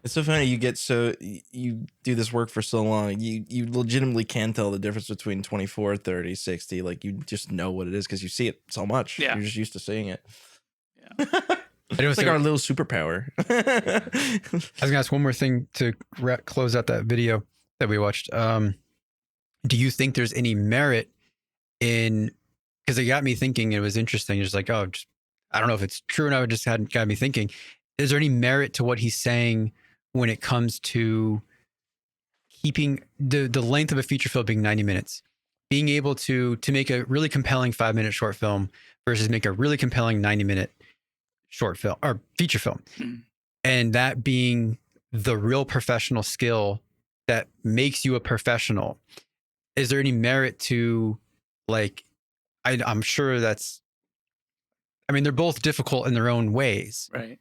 it's so funny. You get you do this work for so long. You legitimately can tell the difference between 24, 30, 60. Like, you just know what it is because you see it so much. Yeah. You're just used to seeing it. I It's like our little superpower. I was gonna ask one more thing to close out that video that we watched. Do you think there's any merit in? Because it got me thinking. It was interesting. It's like, oh, I don't know if it's true or not. It just hadn't got me thinking. Is there any merit to what he's saying when it comes to keeping the length of a feature film being 90 minutes, being able to make a really compelling 5-minute short film versus make a really compelling 90-minute short film or feature film, and that being the real professional skill that makes you a professional? Is there any merit to, like, I'm sure that's, I mean, they're both difficult in their own ways. Right.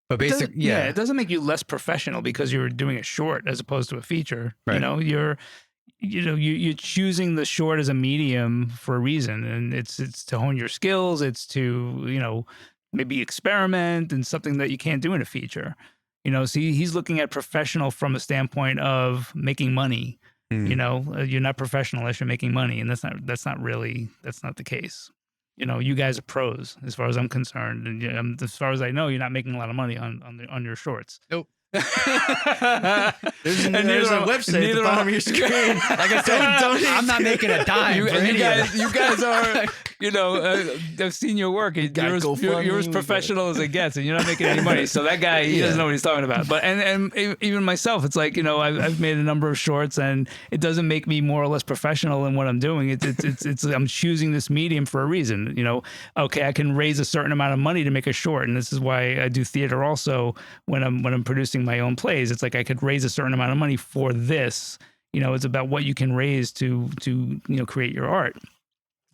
But basically, yeah. it doesn't make you less professional because you're doing a short as opposed to a feature. Right. You know, you're choosing the short as a medium for a reason, and it's to hone your skills. It's to, you know, maybe experiment and something that you can't do in a feature. You know, see, he's looking at professional from a standpoint of making money. You know, you're not professional unless you're making money, and that's not the case. You know, you guys are pros as far as I'm concerned, and as far as I know, you're not making a lot of money on your shorts. Nope. There's a website at the bottom of your screen. Like I said, I'm not making a dime. You guys are, you know, I've seen your work. You're as professional as it gets, and you're not making any money. So that guy, he doesn't know what he's talking about. But and even myself, it's like, you know, I've made a number of shorts, and it doesn't make me more or less professional in what I'm doing. It's I'm choosing this medium for a reason. You know, okay, I can raise a certain amount of money to make a short, and this is why I do theater also when I'm producing my own plays. It's like I could raise a certain amount of money for this. You know, it's about what you can raise to you know, create your art.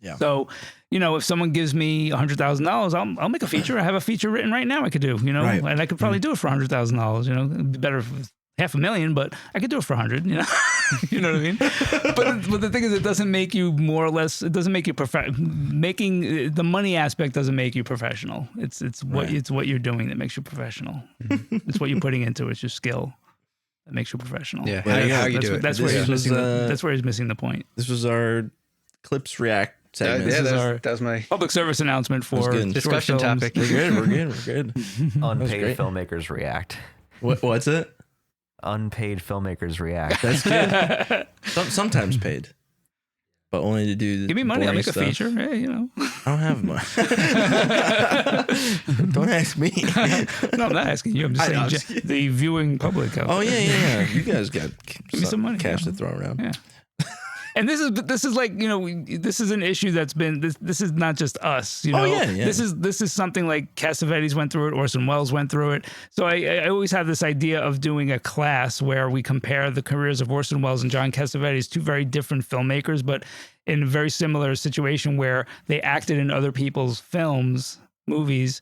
Yeah. So, you know, if someone gives me $100,000, I'll make a feature. I have a feature written right now I could do, you know, Right. and I could probably do it for $100,000. You know, it'd be better if it was $500,000, but I could do it for 100. You know, you know what I mean. But the thing is, it doesn't make you more or less. It doesn't make you making the money aspect doesn't make you professional. It's what you're doing that makes you professional. It's what you're putting into it. It's your skill that makes you professional. Yeah. Well, How you that's do where- it. That's where This he's was, missing. That's where he's missing the point. This was our Clips React segment. This is our that was my public service announcement for good. short discussion films. topic. We're good. Unpaid great. filmmakers react. What's it? Unpaid filmmakers react. That's good. Sometimes paid, but only to do. Give me money, I'll boring make a stuff. feature. Hey, you know. I don't have money. Don't ask me. No, I'm not asking you. I'm just I know, I'm saying just the viewing public. Out Oh there. yeah. You guys got Give me some money, cash you know. to throw around. Yeah. And this is like, you know, this is an issue that's been this is not just us, you know. Oh, yeah. This is something like Cassavetes went through it, Orson Welles went through it. So I always have this idea of doing a class where we compare the careers of Orson Welles and John Cassavetes, two very different filmmakers, but in a very similar situation where they acted in other people's films, movies,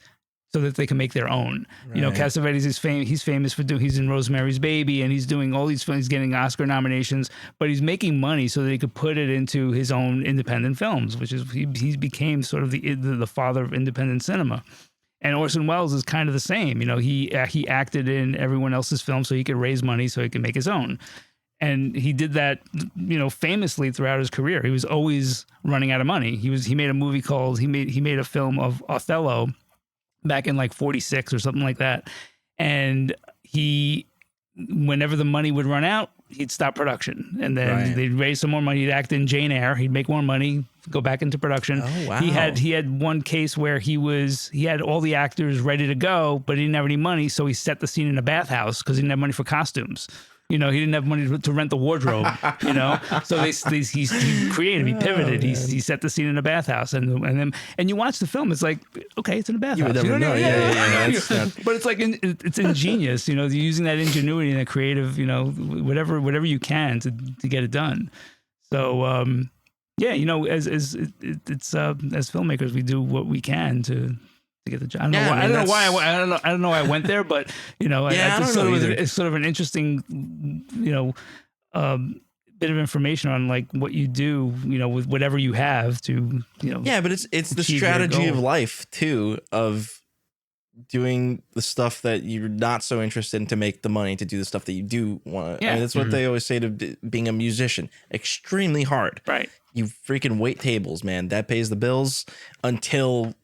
so that they can make their own. You know, Right. Cassavetes is he's famous for he's in Rosemary's Baby, and he's doing all these films, he's getting Oscar nominations, but he's making money so that he could put it into his own independent films, which is he became sort of the father of independent cinema. And Orson Welles is kind of the same. You know, he acted in everyone else's films so he could raise money so he could make his own. And he did that, you know, famously throughout his career. He was always running out of money. He made a movie called he made a film of Othello back in like 46 or something like that. And he whenever the money would run out, he'd stop production, and then Right. they'd raise some more money. He'd act in Jane Eyre. He'd make more money, go back into production. Oh, wow. He had one case where he had all the actors ready to go, but he didn't have any money, so he set the scene in a bathhouse because he didn't have money for costumes. He didn't have money to rent the wardrobe. So he's creative. He pivoted. He set the scene in a bathhouse, and you watch the film. It's like, okay, it's in a bathhouse. You would never know. Yeah. That's not- But it's like it's ingenious. Using that ingenuity and that creative. Whatever you can to get it done. So as filmmakers, we do what we can to get the job. I don't know why I went there, but I just thought it's sort of an interesting, bit of information on like what you do, with whatever you have to, Yeah, but it's the achieve your strategy of goal. life too, of doing the stuff that you're not so interested in to make the money to do the stuff that you do want. Yeah. That's what they always say to being a musician. Extremely hard. Right. You freaking wait tables, man. That pays the bills until,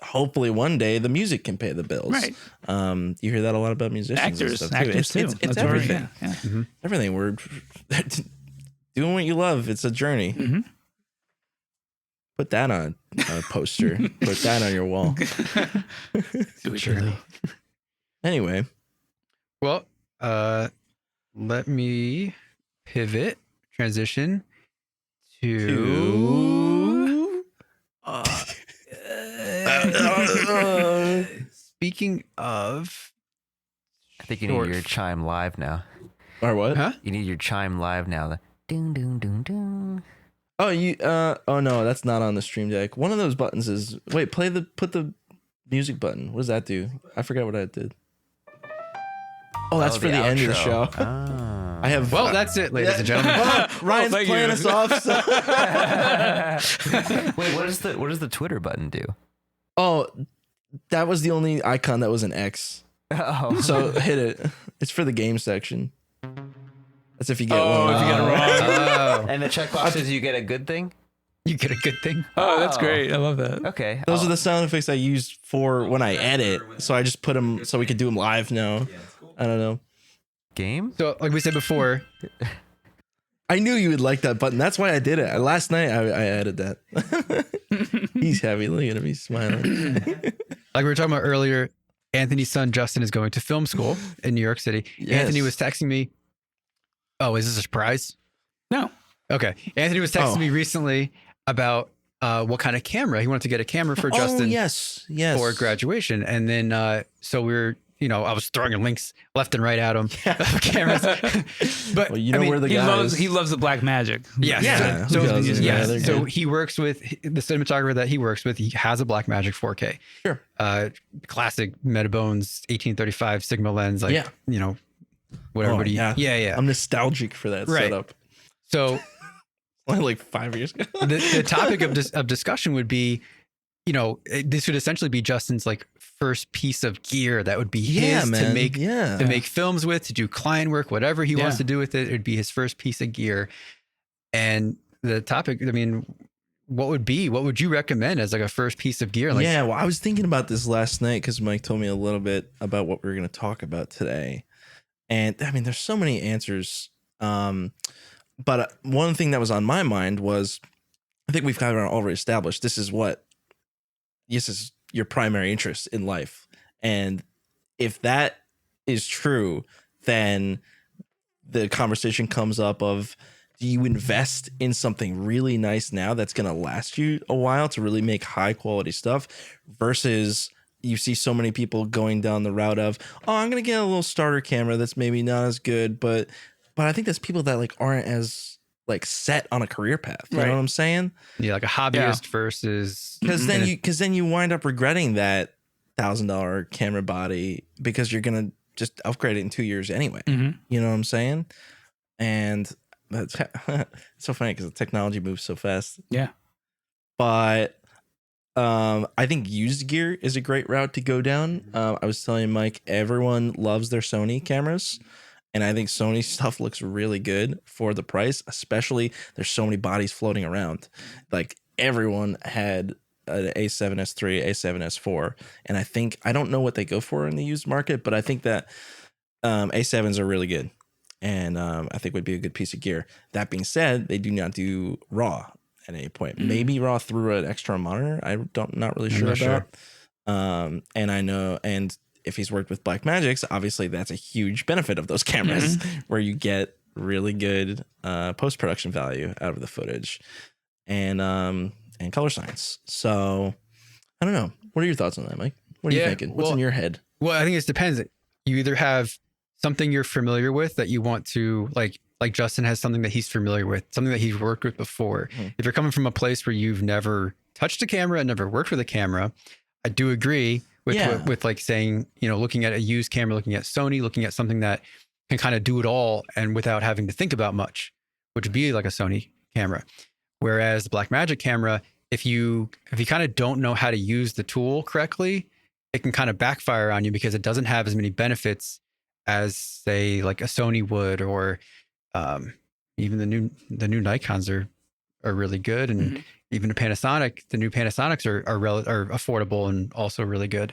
hopefully one day the music can pay the bills. Right. You hear that a lot about musicians. Actors and stuff too. too. It's That's everything. Yeah. Everything. We're doing what you love. It's a journey. Mhm. Put that on a poster. Put that on your wall. Sure. Anyway, Well, let me transition to speaking of I think you need your chime live now. or what? huh? You need your chime live now. The ding, ding, ding, ding. Oh, oh no, that's not on the stream deck. One of those buttons is put the music button. What does that do? I forgot what I did. Oh, that's for the end of the show. Ah. I have. Well, that's it, ladies and gentlemen. Ryan's thank playing you. us off. So. Wait, what does the Twitter button do? Oh, that was the only icon that was an X. Oh, So hit it. It's for the game section. That's if you get Oh, one. if you get it wrong. Oh, and the checkbox is you get a good thing. you get a good thing. Oh, that's Oh. great. I love that. Okay, Those are the sound effects I use for when I edit. So I just put them so we could do them live now. I don't know. game. So, like we said before, I knew you would like that button. That's why I did it. Last night I added that. He's happy. Look at him. He's smiling. like we were talking about earlier, Anthony's son Justin is going to film school in New York City. Yes. Anthony was texting me. Oh, is this a surprise? No. Okay. Anthony was texting Oh. me recently about what kind of camera. He wanted to get a camera for Justin Oh, yes. for graduation. And then, so we were, I was throwing links left and right at him of cameras. But Well, you know where the guy is. He loves the black magic. yeah. Yeah, So, who doesn't? yeah. Yeah, they're So good. he works with the cinematographer that he works with. He has a Blackmagic 4K. Sure. Classic Metabones 1835 Sigma lens. Like, Yeah. what Oh, everybody. yeah. Yeah. I'm nostalgic for that Right. setup. So Only like 5 years ago. the topic of discussion would be, this would essentially be Justin's like first piece of gear that would be his to make films with, to do client work, whatever he wants Yeah. to do with it. It would be his first piece of gear. And the topic, what would you recommend as like a first piece of gear? Like, Yeah, well, I was thinking about this last night because Mike told me a little bit about what we were going to talk about today. And there's so many answers. But one thing that was on my mind was, I think we've kind of already established this is your primary interest in life. And if that is true, then the conversation comes up of, do you invest in something really nice now that's going to last you a while to really make high quality stuff, versus you see so many people going down the route of, oh, I'm going to get a little starter camera that's maybe not as good, but I think that's people that like aren't as like set on a career path. You know what I'm saying? yeah, like a hobbyist versus Because then you wind up regretting that $1,000 camera body because you're going to just upgrade it in 2 years anyway. Mhm. You know what I'm saying? And that's it's so funny because the technology moves so fast. Yeah. But I think used gear is a great route to go down. I was telling Mike, everyone loves their Sony cameras. And I think Sony stuff looks really good for the price, especially there's so many bodies floating around. Like everyone had an A7S3, A7S4. And I don't know what they go for in the used market, but I think that A7s are really good, and I think would be a good piece of gear. That being said, they do not do RAW at any point. Maybe RAW through an external monitor. Not really sure about. And I know, and if he's worked with Blackmagics, obviously that's a huge benefit of those cameras, where you get really good post-production value out of the footage, and color science. So I don't know. What are your thoughts on that, Mike? What are you thinking? What's in your head? Well, I think it depends. You either have something you're familiar with that you want to like Justin has something that he's familiar with, something that he's worked with before. If you're coming from a place where you've never touched a camera and never worked with a camera, I do agree with like saying, looking at a used camera, looking at Sony, looking at something that can kind of do it all and without having to think about much, which would be like a Sony camera. Whereas the Blackmagic camera, if you kind of don't know how to use the tool correctly, it can kind of backfire on you because it doesn't have as many benefits as, say, like a Sony would, or even the new Nikons are really good, and even the new Panasonics are affordable and also really good.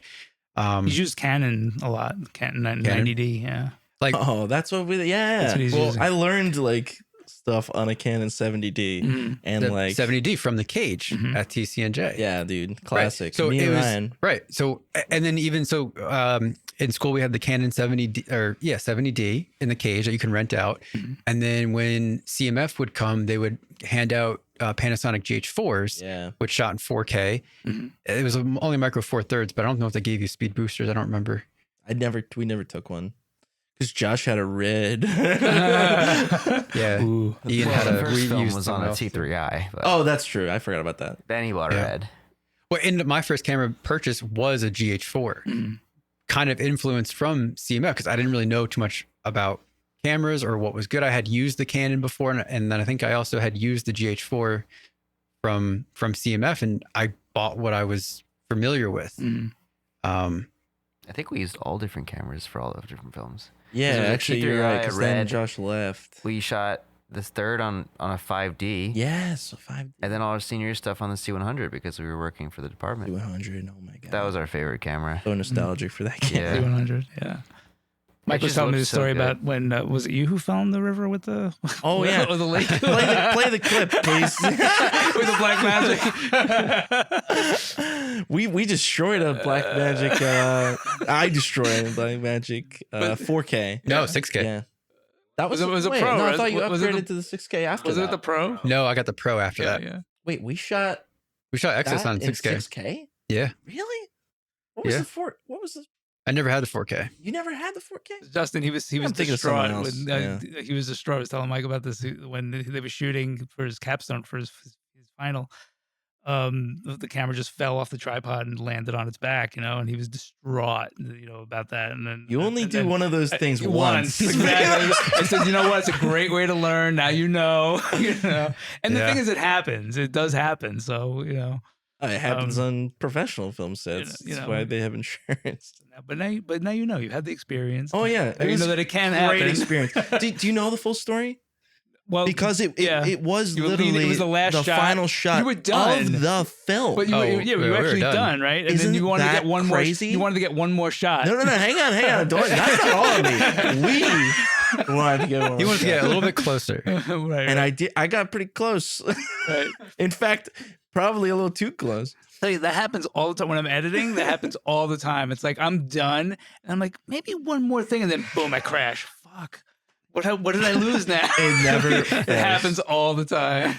He's used Canon a lot, Canon 90D, yeah. Like, that's what that's what he's using. I learned like stuff on a Canon 70D and the like 70D from the cage at TCNJ. Yeah, dude, classic. Right. So Me it and was Ryan. right. So and then even so, in school we had the Canon 70D in the cage that you can rent out, and then when CMF would come, they would hand out Panasonic GH4s, which shot in 4K. It was only micro four thirds, but I don't know if they gave you speed boosters. I don't remember. We never took one. Because Josh had a red. Yeah. Ooh. Ian Well, had the a first film reused was on a something else. T3i. But Oh, that's true. I forgot about that. then he bought a red. Well, and my first camera purchase was a GH4, kind of influenced from CMF because I didn't really know too much about cameras or what was good. I had used the Canon before, and then I think I also had used the GH4 from CMF, and I bought what I was familiar with. I think we used all different cameras for all of different films. Yeah, There was a actually, you're right. T3i Because then red. Josh left. We shot this third on a 5D. Yeah, so 5D. And then all our senior year stuff on the C100 because we were working for the department. 100. Oh my god. That was our favorite camera. so nostalgic for that camera. Yeah. 100, yeah. Mike was just telling me the looks so story good. about when was it you who found the river with the Oh yeah. or the lake play the clip, please. with the black magic. we destroyed a Blackmagic. I destroyed a Blackmagic 4K. No, 6K. Yeah. That was Was it wait, Pro, No, I right? thought you Was it upgraded the- to the 6K after Was that. it the Pro? No, I got the Pro after that. Yeah. Wait, we shot We shot Excess that on in 6K. 6K? Yeah. Really? What was Yeah. the 4? What was the? I never had the 4K. You never had the 4K? Justin, he was I'm thinking of someone distraught else, when he was distraught. I was telling Mike about this when they were shooting for his capstone for his final. The camera just fell off the tripod and landed on its back, and he was distraught, about that. And then You only do one of those things once. Exactly. I said, you know what? It's a great way to learn. Now you know. And the thing is, it happens. It does happen. So It happens on professional film sets. That's why they have insurance. But now you know. You had the experience. Oh yeah, And you know that it can happen. Great experience. do you know the full story? Well, Because it was You were literally leading- it was the last shot. final shot You were done. of the film. But you, we were were actually done. done, right? And Isn't then you wanted to that get one crazy? more. You wanted to get one more shot. No, hang on. That's not all of me. We wanted to get one. He more wanted to shot. get a little bit closer. Right. And I did. I got pretty close. Right. In fact, probably a little too close. Tell you, that happens all the time when I'm editing. That happens all the time. It's like I'm done, and I'm like, maybe one more thing, and then boom, I crash. Fuck. What did I lose now? It never It happens all the time.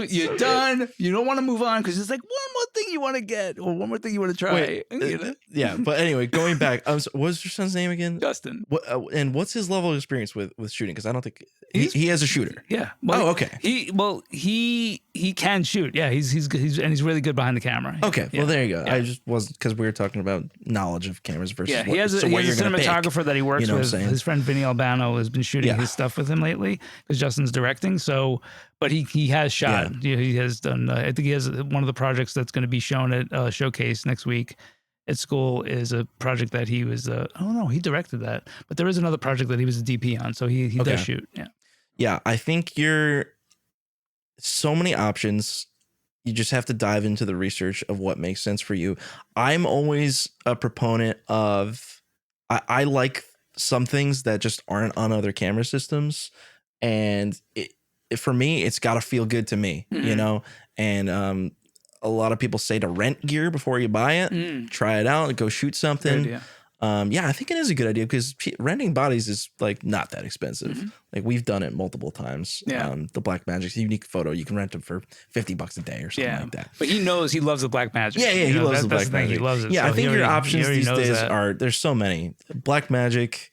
You're done. You don't want to move on because it's like one more thing you want to get or one more thing you want to try. Wait, yeah, but anyway, going back, what was your son's name again? Justin. What and what's his level of experience with shooting? Because I don't think he has a shooter. Yeah. Oh, okay. He can shoot. Yeah, he's really good behind the camera. Okay, Yeah. well there you go. Yeah. I just wasn't because we were talking about knowledge of cameras versus Yeah, what, he has a you're gonna pick. cinematographer that he works You know what I'm with. saying? His friend Vinny Albano has been shooting Yeah. his stuff with him lately because Justin's directing. So, but he has shot. Yeah. He has done. I think he has one of the projects that's going to be shown at Showcase next week at school is a project that he was. Oh no, he directed that. But there is another project that he was a DP on. So he Okay. does shoot. Yeah. Yeah, I think you're so many options. You just have to dive into the research of what makes sense for you. I'm always a proponent of. I like some things that just aren't on other camera systems, and for me, it's got to feel good to me, you know. And a lot of people say to rent gear before you buy it, try it out, go shoot something. Yeah, I think it is a good idea because renting bodies is like not that expensive. Like we've done it multiple times. Yeah. The Blackmagic's unique photo, you can rent them for $50 a day or something like that. But he loves the Blackmagic. Yeah, he loves the Blackmagic. He loves it. Yeah, So I think your options these days are. there's so many. Blackmagic,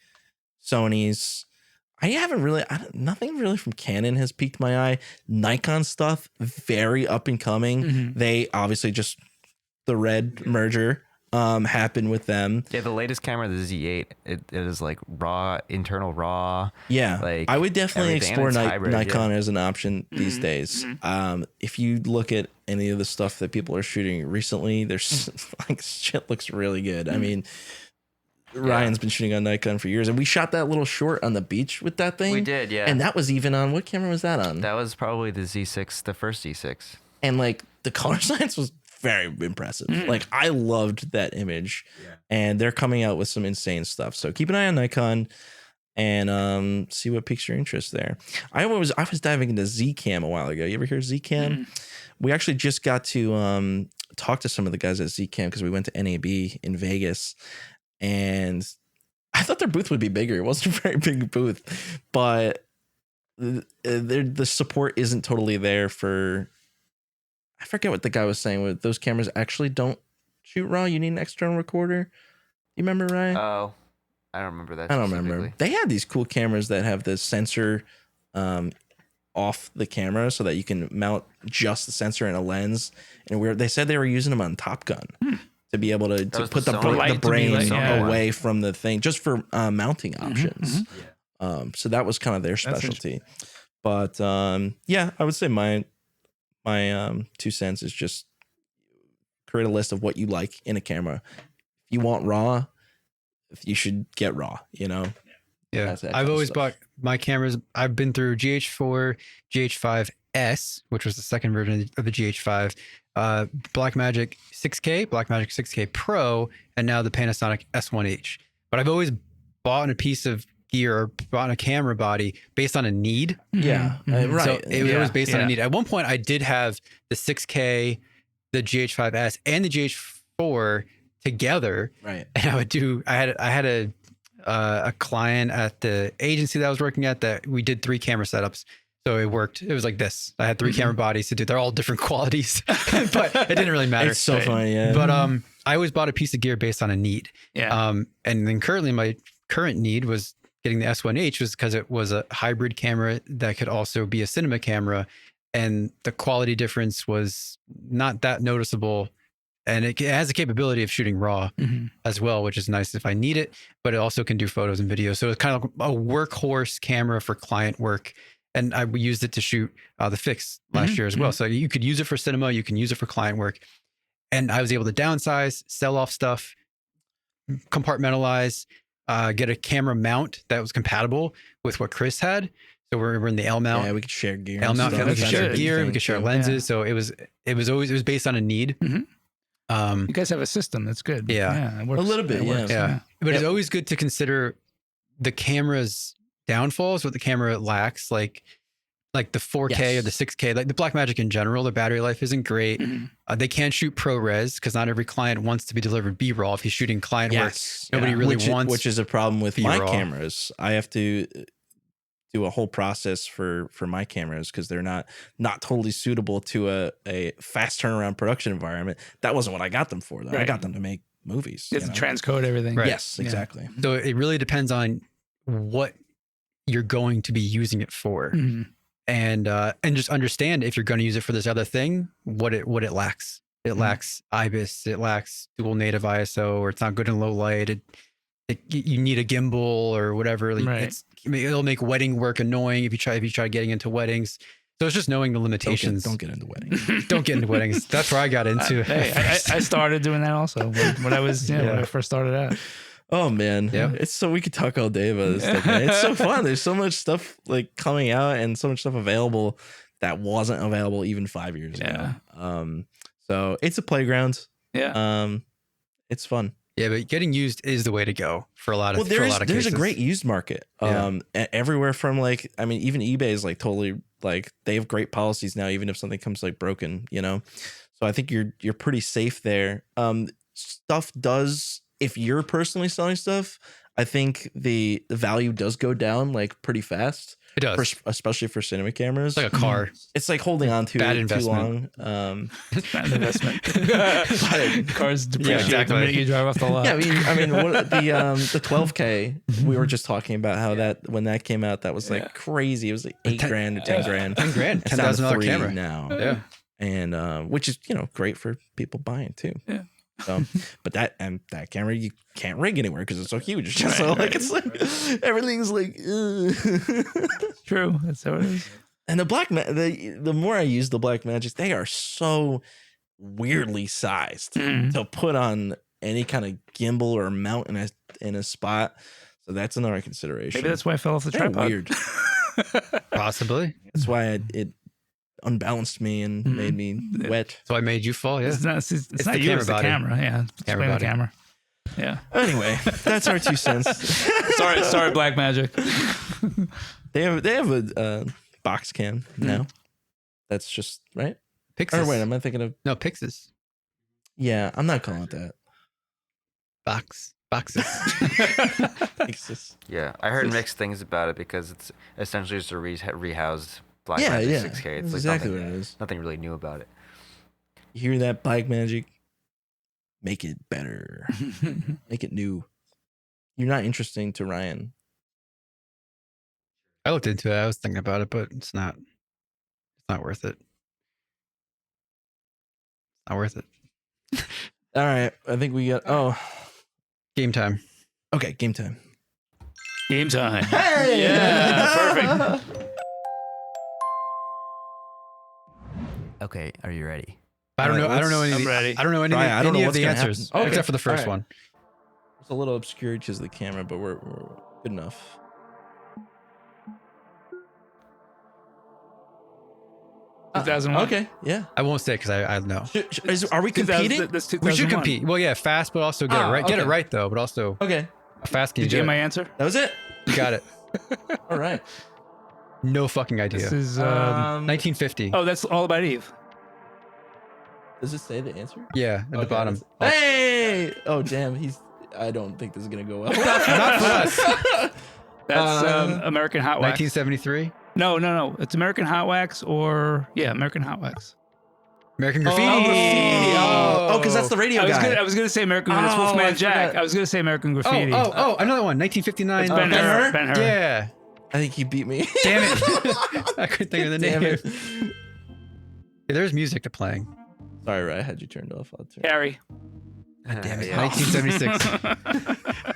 Sony's. Nothing really from Canon has piqued my eye. Nikon stuff, very up and coming. They obviously just the Red merger happened with them. Yeah, the latest camera, the Z8, it is like internal raw. Yeah, like I would definitely explore hybrid, Nikon as an option these days. If you look at any of the stuff that people are shooting recently, there's like shit looks really good. I mean, Ryan's been shooting on Nikon for years, and we shot that little short on the beach with that thing. We did, yeah. And that was even on, what camera was that on? That was probably the Z6, the first Z6. And like the color science was very impressive. Like I loved that image, and they're coming out with some insane stuff. So keep an eye on Nikon and see what piques your interest there. I was diving into Zcam a while ago. You ever hear of Zcam? We actually just got to talk to some of the guys at Zcam because we went to NAB in Vegas. And I thought their booth would be bigger. It wasn't a very big booth, but the support isn't totally there for. I forget what the guy was saying. With those cameras actually don't shoot RAW. You need an external recorder. You remember, Ryan? Oh, I don't remember that. I don't remember. They had these cool cameras that have the sensor off the camera so that you can mount just the sensor and a lens. And they said they were using them on Top Gun. To be able to put the brain away from the thing just for mounting options. So that was kind of their specialty. But yeah, I would say my 2 cents is just create a list of what you like in a camera. If you want RAW, you should get RAW, you know? Yeah. I've always bought my cameras. I've been through GH4, GH5S, which was the second version of the GH5, Blackmagic 6K, Blackmagic 6K Pro, and now the Panasonic S1H. But I've always bought a piece of gear or bought a camera body based on a need. Yeah, right. So it was based on a need. At one point, I did have the 6K, the GH5S, and the GH4 together. Right. And I had a client at the agency that I was working at that we did 3 camera setups. So it worked. It was like this. I had 3 camera bodies to do. They're all different qualities, but it didn't really matter. It's so funny, yeah. But I always bought a piece of gear based on a need. Yeah. And then currently my current need was getting the S1H was because it was a hybrid camera that could also be a cinema camera, and the quality difference was not that noticeable. And it has the capability of shooting RAW as well, which is nice if I need it, but it also can do photos and videos. So it's kind of a workhorse camera for client work. And I used it to shoot the Fix last year as well. So you could use it for cinema, you can use it for client work. And I was able to downsize, sell off stuff, compartmentalize, get a camera mount that was compatible with what Chris had. So we're in the L mount. Yeah, we could share gear. L mount, we could share gear, we could share lenses. So it was based on a need. You guys have a system that's good. Yeah, it works. A little bit. Yeah. But it's always good to consider the camera's downfalls, what the camera lacks, like the 4K or the 6K, like the Blackmagic in general, the battery life isn't great. They can't shoot ProRes because not every client wants to be delivered B-raw. If he's shooting client work, nobody really wants. Which is a problem with B-raw. my cameras. I have to do a whole process for my cameras because they're not totally suitable to a fast turnaround production environment. That wasn't what I got them for, though. Right. I got them to make movies. You have to transcode everything. Right. Yes, exactly. So it really depends on what you're going to be using it for. And just understand if you're going to use it for this other thing, what it lacks. It lacks IBIS, it lacks dual native ISO, or it's not good in low light. You need a gimbal or whatever. It'll make wedding work annoying if you try getting into weddings. So it's just knowing the limitations. Don't get into weddings. Don't get into weddings. That's where I got into. I started doing that also when I was when I first started out. Oh man, it's so we could talk all day about this stuff. Man. It's so fun. There's so much stuff like coming out and so much stuff available that wasn't available even 5 years ago. So it's a playground. Yeah. It's fun. Yeah, but getting used is the way to go for a lot of Well, for a lot of there's cases. a great used market. Yeah. Everywhere from like, I mean, even eBay is like totally like they have great policies now, even if something comes like broken, you know. So I think you're pretty safe there. Stuff does, if you're personally selling stuff, I think the value does go down like pretty fast. It does. Especially for cinema cameras. It's like a car. It's like holding on to Bad it too long. investment. Bad investment. Cars depreciate exactly. the minute you drive off the lot. Yeah, I mean, the 12K. We were just talking about how that when that came out, that was like crazy. It was like $8 grand or 10 grand. 10 grand. It's down to $10,000 $3 camera. now. Yeah. And which is great for people buying too. Yeah. So, but that camera you can't rig anywhere because it's so huge. So like it's like everything's like. True. That's how it is. And the more I use the Blackmagic, they are so weirdly sized to put on any kind of gimbal or mount in a spot. So that's another consideration. Maybe that's why I fell off the They're tripod. weird. Possibly. That's why it unbalanced me and made me wet. So I made you fall. Yeah. It's not the you, camera it's the body. camera. Yeah. It's Camera the body. camera. Yeah. Anyway, that's our 2 cents. Sorry, Black Magic. They have a box cam now. That's just right. Pixis. Or wait, am I thinking of? No, Pixis. Yeah, I'm not calling it that. Boxes. Pixis. Yeah, I heard mixed things about it because it's essentially just a rehoused Black Yeah, Magic yeah. 6K. It's That's like exactly nothing, what it is. nothing really new about it. You hear that, Blackmagic? Make it better. Make it new. You're not interesting to Ryan. I looked into it. I was thinking about it, but it's not worth it. Not worth it. All right, I think we got. Oh, Game time. okay, game time. Game time. Hey, Yeah, perfect. Okay, are you ready? I don't know. Alright, I don't know any. I'm Of the, ready. I don't know any, Right, I don't any know of the what's gonna answers happen. Okay, except for the first alright. one. It's a little obscured because of the camera, but we're good enough. Uh, 2001. Okay, yeah. I won't say because I know. Are we competing? That's We should 2001. compete. Well, yeah, fast, but also get it right. Get it okay. right though, but also Okay, fast. Can Did you you do get it? my answer? that was it. You got it. All right. No fucking idea. This is 1950. oh, that's All About Eve. Does it say the answer? Yeah, at the bottom. Hey! Oh, damn. I don't think this is gonna go well. Not for us. That's American Hot Wax. 1973. No. It's American Hot Wax or American Hot Wax. American Graffiti. Oh, because that's the radio guy. I was gonna say American. It's Oh, Wolfman I Jack. forgot. I was gonna say American Graffiti. Another one. 1959. It's Ben Ben-Hur? Hur. Ben Hur. Yeah. I think he beat me. Damn it. I couldn't think of the Damn name. it. Yeah, there's music to playing. Sorry, Ray, I had you turned off. I'll turn. Carrie. Damn it. Yeah. 1976.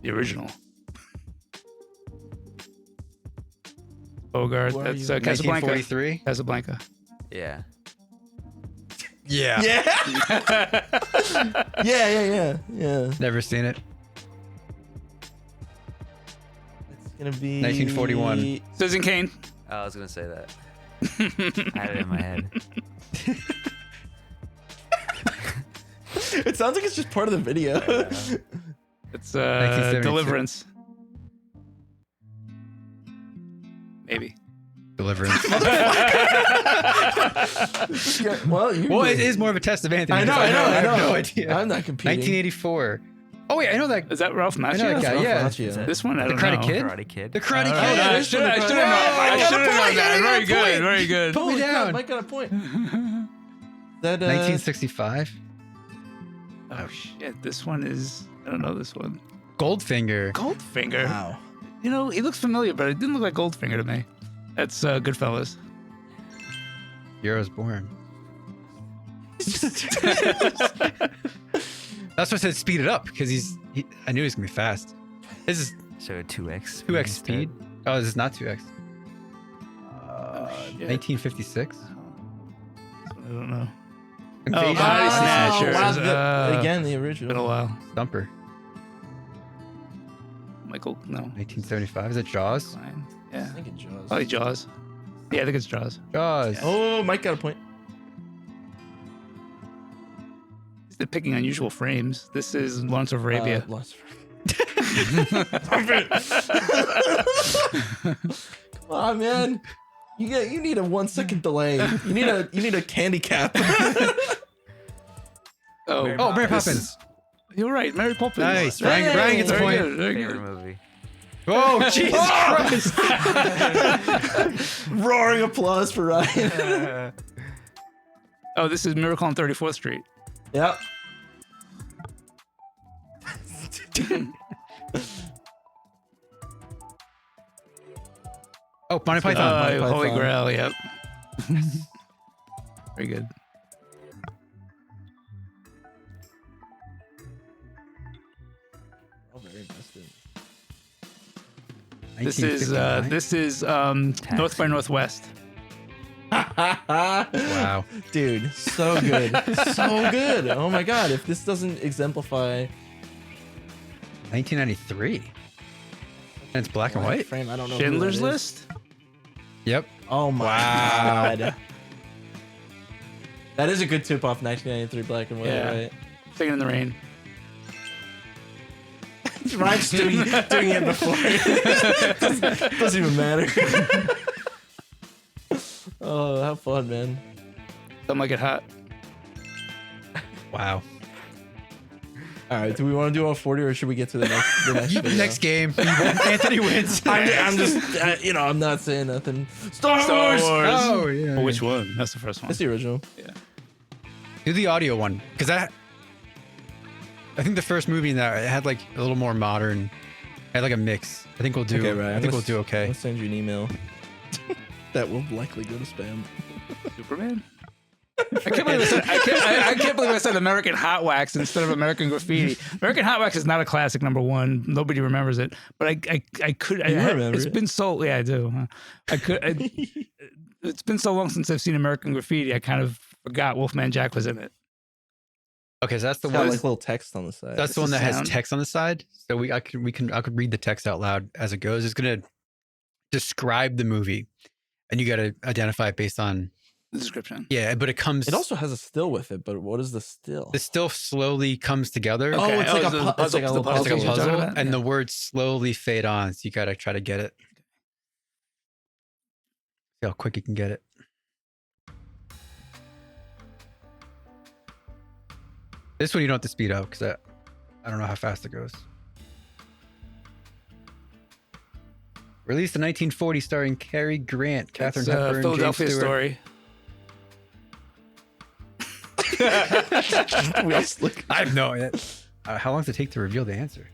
The original. Bogart. Who are That's you? Casablanca. 1943. Casablanca. Yeah. Yeah. Yeah. Yeah. Never seen it. It's gonna be 1941. Citizen Kane. I was gonna say that. I had it in my head. It sounds like it's just part of the video. It's 1972. Deliverance. Maybe. Deliverance. Well, It is more of a test of Anthony. I know. because I have no idea. I'm not competing. 1984. Oh wait, I know that. Is that Ralph I know Macchio? that guy. Ralph Yeah. Macchio. This one, I The don't Karate know. Kid? Karate Kid. The Karate Kid. Oh, no, I should have known. I should have known that. Very good. Very good. Put me Holy crap, down. Mike got a point. That 1965. Oh shit! This one is. I don't know this one. Goldfinger. Goldfinger. Wow. You know, he looks familiar, but it didn't look like Goldfinger to me. That's Goodfellas. Heroes Born. That's why I said speed it up because I knew he was gonna be fast. This is So 2x. 2x speed. Oh, this is not 2x. Shit. 1956. I don't know. Invasion. Body Snatchers. Snatchers. Again, the Been a original. while. Thumper. Michael, no. 1975. Is it Jaws? Fine. I Yeah. think it Jaws. Probably Jaws. Yeah, I think it's Jaws. Jaws. Oh, Mike got a point. picking unusual frames. This is Lawrence of Arabia. Come on, man. You need a 1 second delay. You need a candy cap. Mary Poppins. You're right, Mary Poppins. Nice. Brian gets a Very point. good, very Favorite good. movie. Oh, Jesus Christ. Roaring applause for Ryan. Oh, this is Miracle on 34th Street. Yep. Oh, Monty Python. Monty Holy Python. Grail, yep. Very good. Oh, very invested. This is North by Northwest. Wow. Dude, so good. So good. Oh my god, if this doesn't exemplify 1993. And it's black and white. frame, I don't know. who Schindler's that is. List. Yep. Oh my god. That is a good tip off 1993 black and white, Yeah. right? Singing in the Rain. Ryan's doing it before. doesn't even matter. Oh, have fun, man. Something Like It Hot. Wow. All right, do we want to do all 40 or should we get to the next video? Next game. Anthony wins. I'm just, I'm not saying nothing. Star Wars! Oh, yeah. Well, which one? That's the first one. That's the original. Do the audio one. Because I think the first movie in that, it had like a little more modern, had like a mix. I think we'll do, Okay, Ryan, I think we'll do okay. I'll send you an email. That will likely go to spam. Superman. I can't believe I can't believe I said American Hot Wax instead of American Graffiti. American Hot Wax is not a classic. Number one, nobody remembers it. But I could. remember It's it. been so. Yeah, I do. It's been so long since I've seen American Graffiti. I kind of forgot Wolfman Jack was in it. Okay, so that's the It's got one. like little text on the side. That's the one that has sound. text on the side. So I could read the text out loud as it goes. It's gonna describe the movie, and you got to identify it based on The description. yeah. But it comes. It also has a still with it, but what is the still? It still slowly comes together. Oh, it's like a the pu- it's like a little It's like a you're talking puzzle, about? and Yeah. the words slowly fade on. So you gotta try to get it. See how quick you can get it. This one you don't have to speed up because I don't know how fast it goes. Released in 1940, starring Cary Grant, Katharine It's, Hepburn, Philadelphia James Stewart. Story. We all slick. I have no idea. How long does it take to reveal the answer?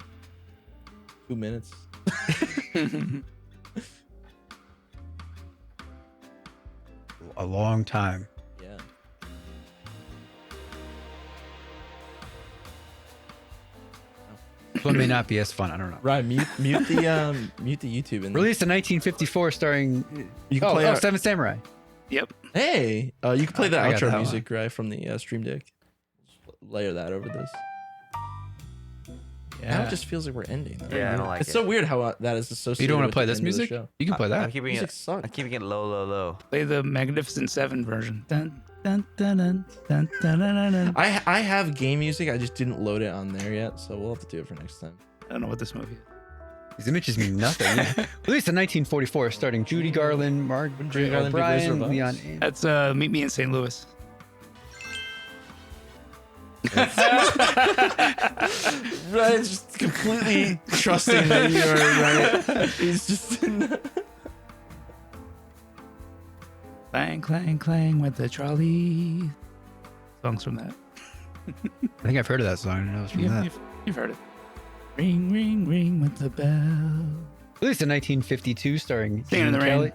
2 minutes. A long time. Yeah. This one may not be as fun. I don't know. Ryan, mute the YouTube and Released in 1954, starring you can play. Our, Seven Samurai. Yep. hey, you can play the I got outro that music right from the Stream Deck. Layer that over this. Now it just feels like we're ending. Though. Yeah, I don't like it's it. so weird how that is associated. You don't want with to play the this end of the music? show. You can play I'm that. keeping Music it. sucks. I'm keeping it low, low, low. Play the Magnificent Seven version. Dun, dun, dun, dun, dun, dun, dun, dun, dun. I have game music. I just didn't load it on there yet, so we'll have to do it for next time. I don't know what this movie is. These images mean nothing. Released in 1944, starring Judy Garland, Margaret Judy Garland be Wizard O'Brien, of Leon. Oz? That's Meet Me in St. Louis. Ryan's just completely trusting that you are right. He's just. Clang, clang, clang with the trolley. Songs from that. I think I've heard of that song. I don't know it's from that. You've heard it. Ring, ring, ring with the bell. Released in 1952, starring Singing in the Gene Rain. Kelly.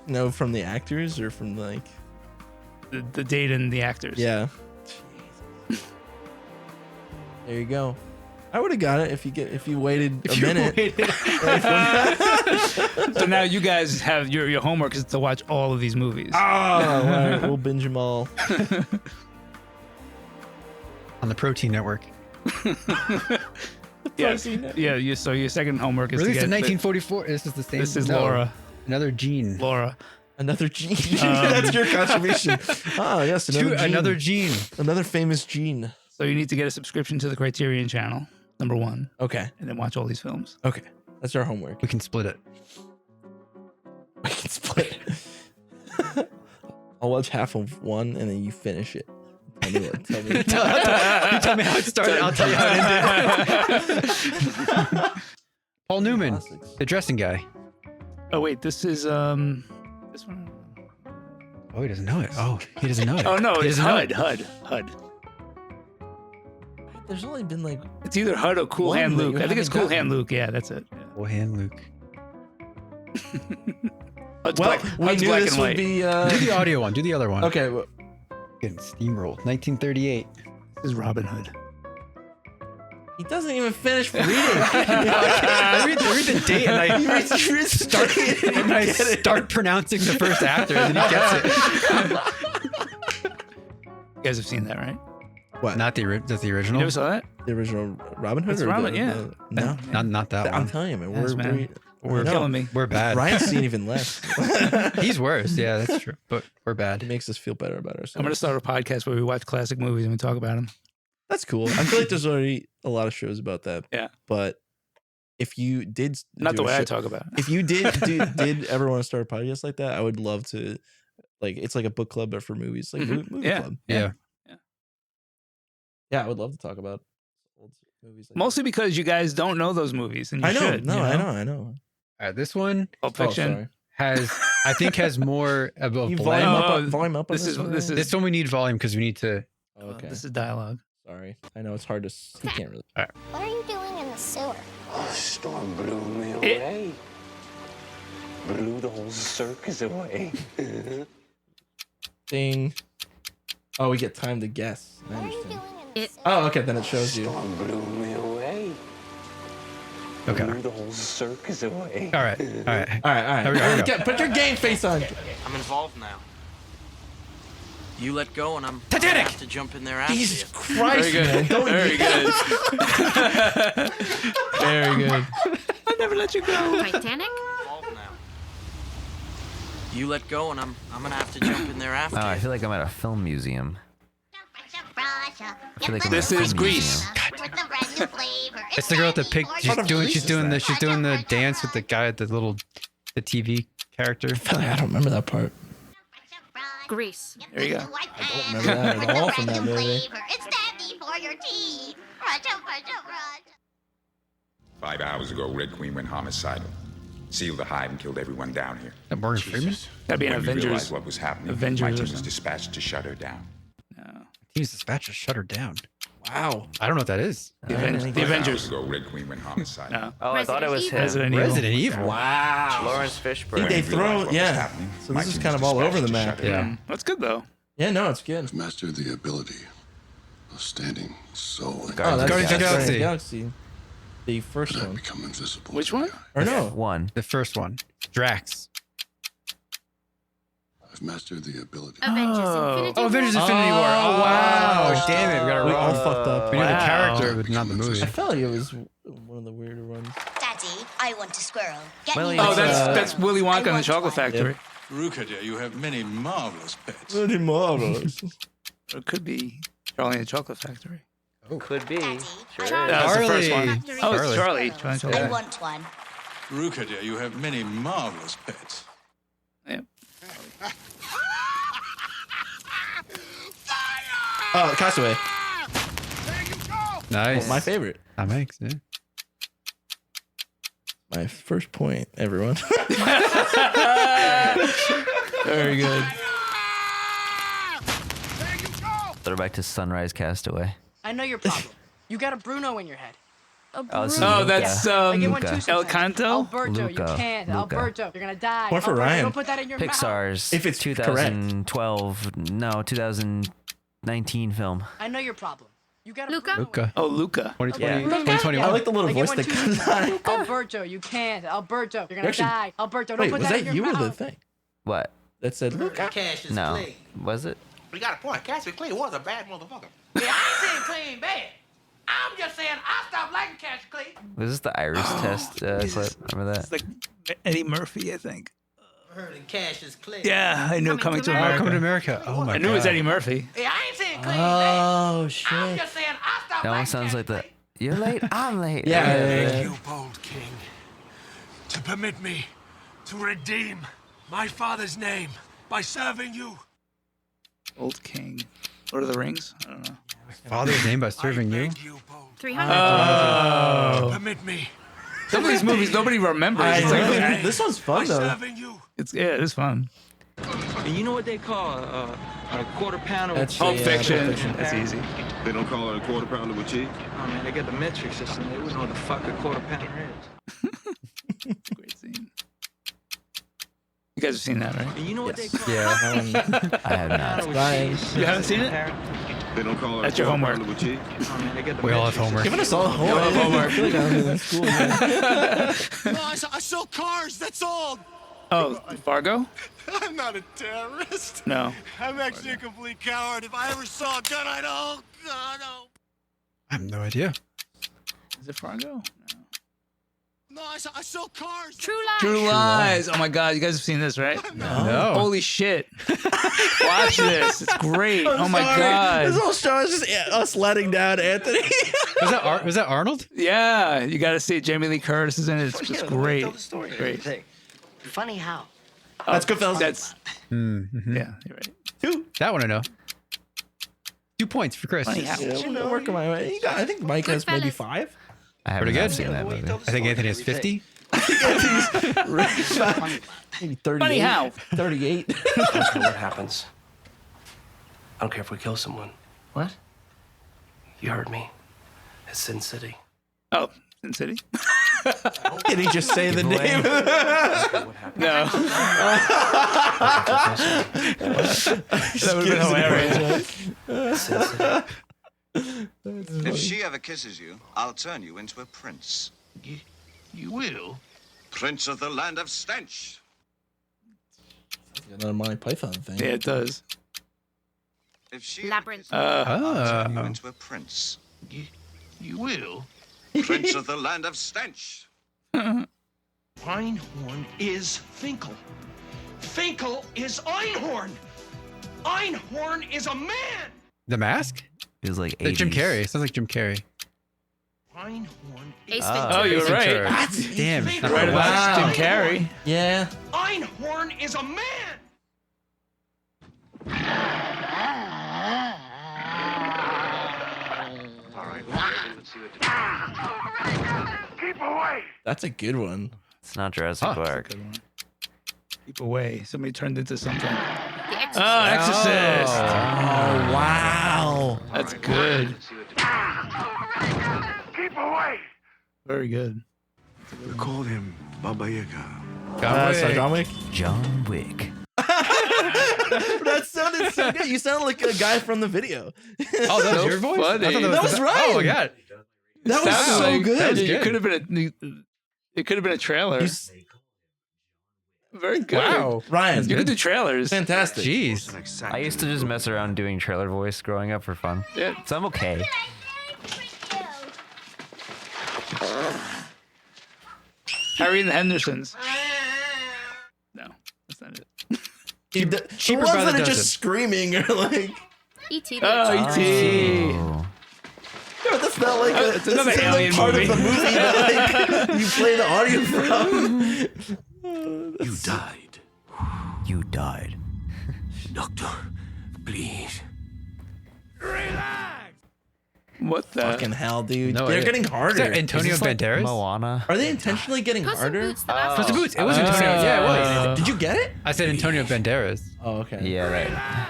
No, from the actors or from like. The date and the actors. Yeah. There you go. I would have got it if you waited a minute. So now you guys have your homework is to watch all of these movies. Oh, all right, we'll binge them all. On the Protein Network. Yes. Yeah. So your second homework is Released to in get 1944. This is the same. This is no, Laura. Another Gene. Laura. Another gene. That's your contribution. Oh, yes. Another gene. Another famous gene. So you need to get a subscription to the Criterion channel, number one. Okay. And then watch all these films. Okay. That's our homework. We can split it. We can split it. I'll watch half of one and then you finish it. Tell me what. Tell me. You tell me how it started. I'll tell you how it ended. Paul Newman, Classics. the dressing guy. Oh wait, this is this one. Oh, he doesn't know it. Oh, he doesn't know it. Oh no, He it's doesn't know HUD. it. HUD. There's only been like It's either HUD or Cool One Hand that Luke. you I think it's haven't Cool gotten. Hand Luke. Yeah, that's it. Oh, hand Luke. HUD's well, black, we HUD's knew black this and would white. be Do the audio one. Do the other one. okay. Well, Getting steamrolled. 1938. This is Robin Hood. he doesn't even finish reading. I read the date and I start pronouncing the first actor and then he gets it. You guys have seen that, right? What? Not that's the You original. never saw that? The original Robin Hood? It's or Robin, the, yeah. no. Not that I'm one. telling you, man. Yes, man. We're Killing me. We're bad. Ryan's seen even less. He's worse. Yeah, that's true. But we're bad. It makes us feel better about ourselves. I'm gonna start a podcast where we watch classic movies and we talk about them. That's cool. I feel like there's already a lot of shows about that. Yeah. But if you did Not do the a way I show- talk about it. if you did ever want to start a podcast like that, I would love to. Like, it's like a book club, but for movies, like Mhm. movie Yeah. club. Yeah. Yeah, I would love to talk about old movies. Like Mostly because you guys don't know those movies, and you I know. should. No, you I know. All right, this one Pulp Oh, Fiction. sorry. has more of a You blend. volume up, Oh, on, volume up on this is- one? this is- This one we need volume because we need to. Oh, okay. This is dialogue. Sorry, I know it's hard to. He can't really. What are you doing in the sewer? Storm blew me away. Blew the whole circus away. Ding. Oh, we get time to guess. I What are you understand. doing in the sewer? Oh, okay, then it shows you. Storm blew me away. Okay. Blew the whole circus away. All right. All right. All right. There we go. Put your game face on. I'm involved now. You let go, and I'm Titanic! gonna have to jump in there after Jesus you. Christ, man! Don't Very good. Very good. I never let you go. Titanic? Involved now. You let go, and I'm gonna have to jump in there after Oh, I you. feel like I'm at a film museum. I feel like I'm This at a is film Grease. museum. It's the girl with the pig. She's doing the dance with the guy at the TV character. I don't remember that part. Grease. There you go. I don't remember that at all from that movie. It's dandy for your teeth. 5 hours ago, Red Queen went homicidal. Sealed the hive and killed everyone down here. That Morgan Freeman. That'd be an When we Avengers. realized what was happening, Avengers my or team was something. dispatched to shut her down. No. Team's dispatch to shut her down. Wow. I don't know what that is. The 5 hours Avengers. ago, Red Queen went homicidal. No. Oh, I thought it was him. Resident Evil. Resident Evil. Wow. Lawrence Think Fishburne. they When we throw, realized what was yeah. happening, So my this is team kind was of all over dispatched the to map. shut her Yeah. down. That's good though. Yeah, no, it's good. I've mastered the ability of standing so Oh, that's Guardians of the Guardians Galaxy. The first that I one. become invisible. Which to one? you. Or no. One. The first one. Drax. I've mastered the ability. Avengers Oh. Infinity Oh, Avengers War? Infinity War. Oh, wow. Oh, Damn it. We got it We all wrong. fucked up. We knew the Wow. character, but not the movie. I felt like it was one of the weirder ones. Daddy, I want a squirrel. Get Well, me yeah. Oh, one. that's Willy Wonka and the want Chocolate one. Factory. Ruka, dear, you have many marvelous pets. Pretty marvelous. Or it could be Charlie and the Chocolate Factory. Could be. Daddy, Sure. Charlie. That was the first Charlie. one. Oh, it's Charlie. Charlie. Charlie and the I Chocolate want one. Ruka, dear, you have many marvelous pets. Factory. Oh, Castaway. Nice. My favorite. That makes it. My first point, everyone. Very good. Throw back to Sunrise Castaway. I know your problem. You got a Bruno in your head. Oh, this is Oh, Luca. that's I get one Luca. too sometimes. El Canto? Alberto, Luca. you can't. Luca. Alberto, you're gonna die. Point for Alberto, Ryan. Don't put that in your mouth. Pixar's If it's 2012, no, 2019 film. I know your problem. You got a Luca? Bruno in Luca. Oh, Luca. 2020. Yeah. 2021. I like the little I get voice one that too comes sometimes. on. Alberto, you can't. Alberto, you're gonna Actually- die. Alberto, don't Wait, put was that in that your you or mouth. the thing What? that said Luca? Cash is No. clean. Was it? We got a point. Cash is clean was a bad motherfucker. Yeah, I ain't saying clean bad. I'm just saying I stopped liking Cash Clay. Was this the iris test clip? Remember that? It's like Eddie Murphy, I think. Heard in Cassius Clay. Yeah, I knew Coming to America. Coming to America. Oh my god. I knew it was Eddie Murphy. Hey, I ain't saying clean. Oh I'm shit. just saying I stopped That one liking sounds like Cassius the. You're late. I'm late. Yeah. You bold king, to permit me to redeem my father's name by serving you. Old King. Lord of the Rings? I don't know. Father's name by serving you? 300. Oh. Permit me. Some of these movies nobody remembers. It's like, This one's fun though. Serving you. it is fun. And you know what they call a quarter pounder That's with Pulp yeah, Fiction. Pulp Fiction. That's easy. They don't call it a quarter pounder with cheese? Oh man, they got the metric system. They wouldn't know what the fuck a quarter pounder is. Great scene. You guys have seen that, right? And you know what they call Yeah. I have not. Ryan. You haven't seen it? They don't call it That's a your quarter homework. pounder with cheese? Oh man, they got the We all have metric homework. Giving us all homework. I feel like I'm in school. Man. No, I sell cars, that's all. Oh, Fargo? I'm not a terrorist. No. I'm actually a complete coward. If I ever saw a gun, I'd oh god, oh. I have no idea. Is it Fargo? No, I sell cars. True Lies. True Lies. Oh my God, you guys have seen this, right? No. Holy shit. Watch this. It's great. I'm Oh my sorry. God. This whole show is just us letting down Anthony. Was that Arnold? Yeah, you got to see it. Jamie Lee Curtis is in it. It's just great. Tell the story. Great. Funny how. That's good, fellas. That's Mm-hmm. yeah. You're right. Two. That one I know. 2 points for Chris. Funny how. Yeah, we're working my way. I think Mike has maybe Goodfellas. 5. I haven't Pretty good. seen that movie. I think Anthony has 50. Maybe 38. Funny how. 38. I don't care what happens. I don't care if we kill someone. What? You heard me. It's Sin City. Oh, Sin City? Did he just say the name? No. That would have been hilarious. Sin City. If she ever kisses you, I'll turn you into a prince. You will. Prince of the land of stench. Another Monty Python thing. Yeah, it does. If she Labyrinth. I'll turn you into a prince. You will. Prince of the land of stench. Einhorn is Finkel. Finkel is Einhorn. Einhorn is a man. The Mask? It was like Like Jim 80s. Carrey. Sounds like Jim Carrey. Einhorn Ace Oh. Ventura. Oh, you're Ace right. Ventura. Damn. it's not Right right about Wow. Jim Carrey. Yeah. Einhorn is a man. Keep away. That's a good one. It's not Jurassic Park. Keep away. Somebody turned into something. The Exorcist. Oh, Exorcist. Oh, wow. That's good. Keep away. Very good. We called him Baba Yaga. John Wick. John Wick. That sounded so good. You sound like a guy from the video. Oh, that was your voice? funny. I thought That was Ryan. Oh my god. That was Sounded so like- good. It could have been it could have been a trailer. Very good. Wow. Ryan, You could do trailers. fantastic. Jeez. I used to just mess around doing trailer voice growing up for fun. Yeah. So I'm okay. Harry and the Hendersons. No, that's not it. The cheaper ones by the that are dozen. just screaming are like, E.T. Oh, E.T. Oh. no, that's not like It's another that's alien part movie. of the movie that like, you play the audio from. You died. You died. Doctor, please. What the? Fucking hell, dude. No They're idea. getting harder. Is that Antonio Is this like Banderas? Moana. Are they intentionally getting Puss in harder? Boots, the last Puss in one. Boots. It was Antonio. Yeah, it was. Did you get it? I said Antonio Banderas. Oh, okay. Yeah, right.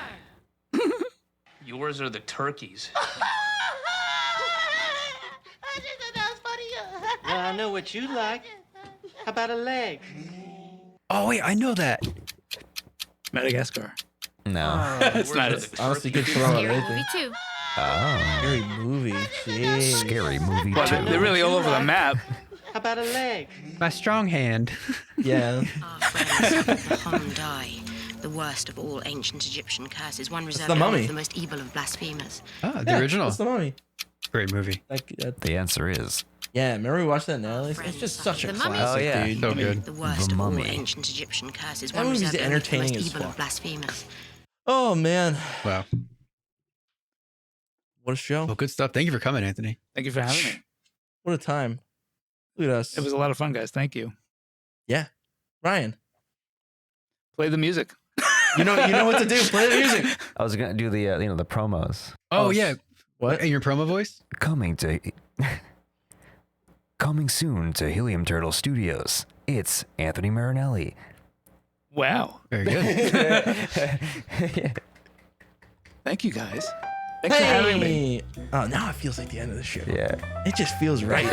Yours are the turkeys. I know what you like. How about a leg? Oh wait, I know that. Madagascar. No. It's not it. Honestly, you could throw out Scary anything. movie too. Oh. Scary movie. Jeez. Scary movie But too. they're really all over the map. How about a leg? My strong hand. Yeah. Our friends the Hamdai, the worst of all ancient Egyptian curses, one reserved the only mummy. for the most evil of blasphemers. Ah, the original. That's the mummy. Great movie. That, The answer is Yeah, remember we watched that in Natalie? It's just such a The Mummy? classic, Oh, yeah. dude. So good. The worst The of all Mummy. ancient Egyptian curses. That One movie's reserved only for the entertaining most as evil fuck. of blasphemers. Oh man, Wow. what a show! Well, good stuff. Thank you for coming, Anthony. Thank you for having me. What a time! Look at us. It was a lot of fun, guys. Thank you. Yeah, Ryan. Play the music. You know what to do. Play the music. I was gonna do the the promos. Oh, yeah. What? In your promo voice? Coming soon to Helium Turtle Studios. It's Anthony Marinelli. Wow. Very good. Thank you, guys. Thanks for having me. Oh, now it feels like the end of the show. Yeah. It just feels right.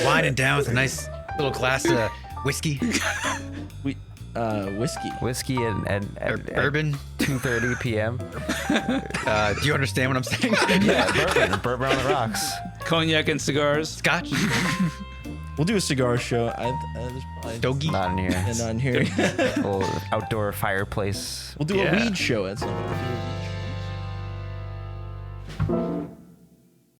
Winding down with a nice little glass of whiskey. Whiskey. and bourbon. 2:30 p.m. Do you understand what I'm saying? Yeah, bourbon on the rocks. Cognac and cigars. Scotch. We'll do a cigar show. There's probably Stogie. Not in here. Yeah, not in here. Little outdoor fireplace. We'll do a weed show at some point.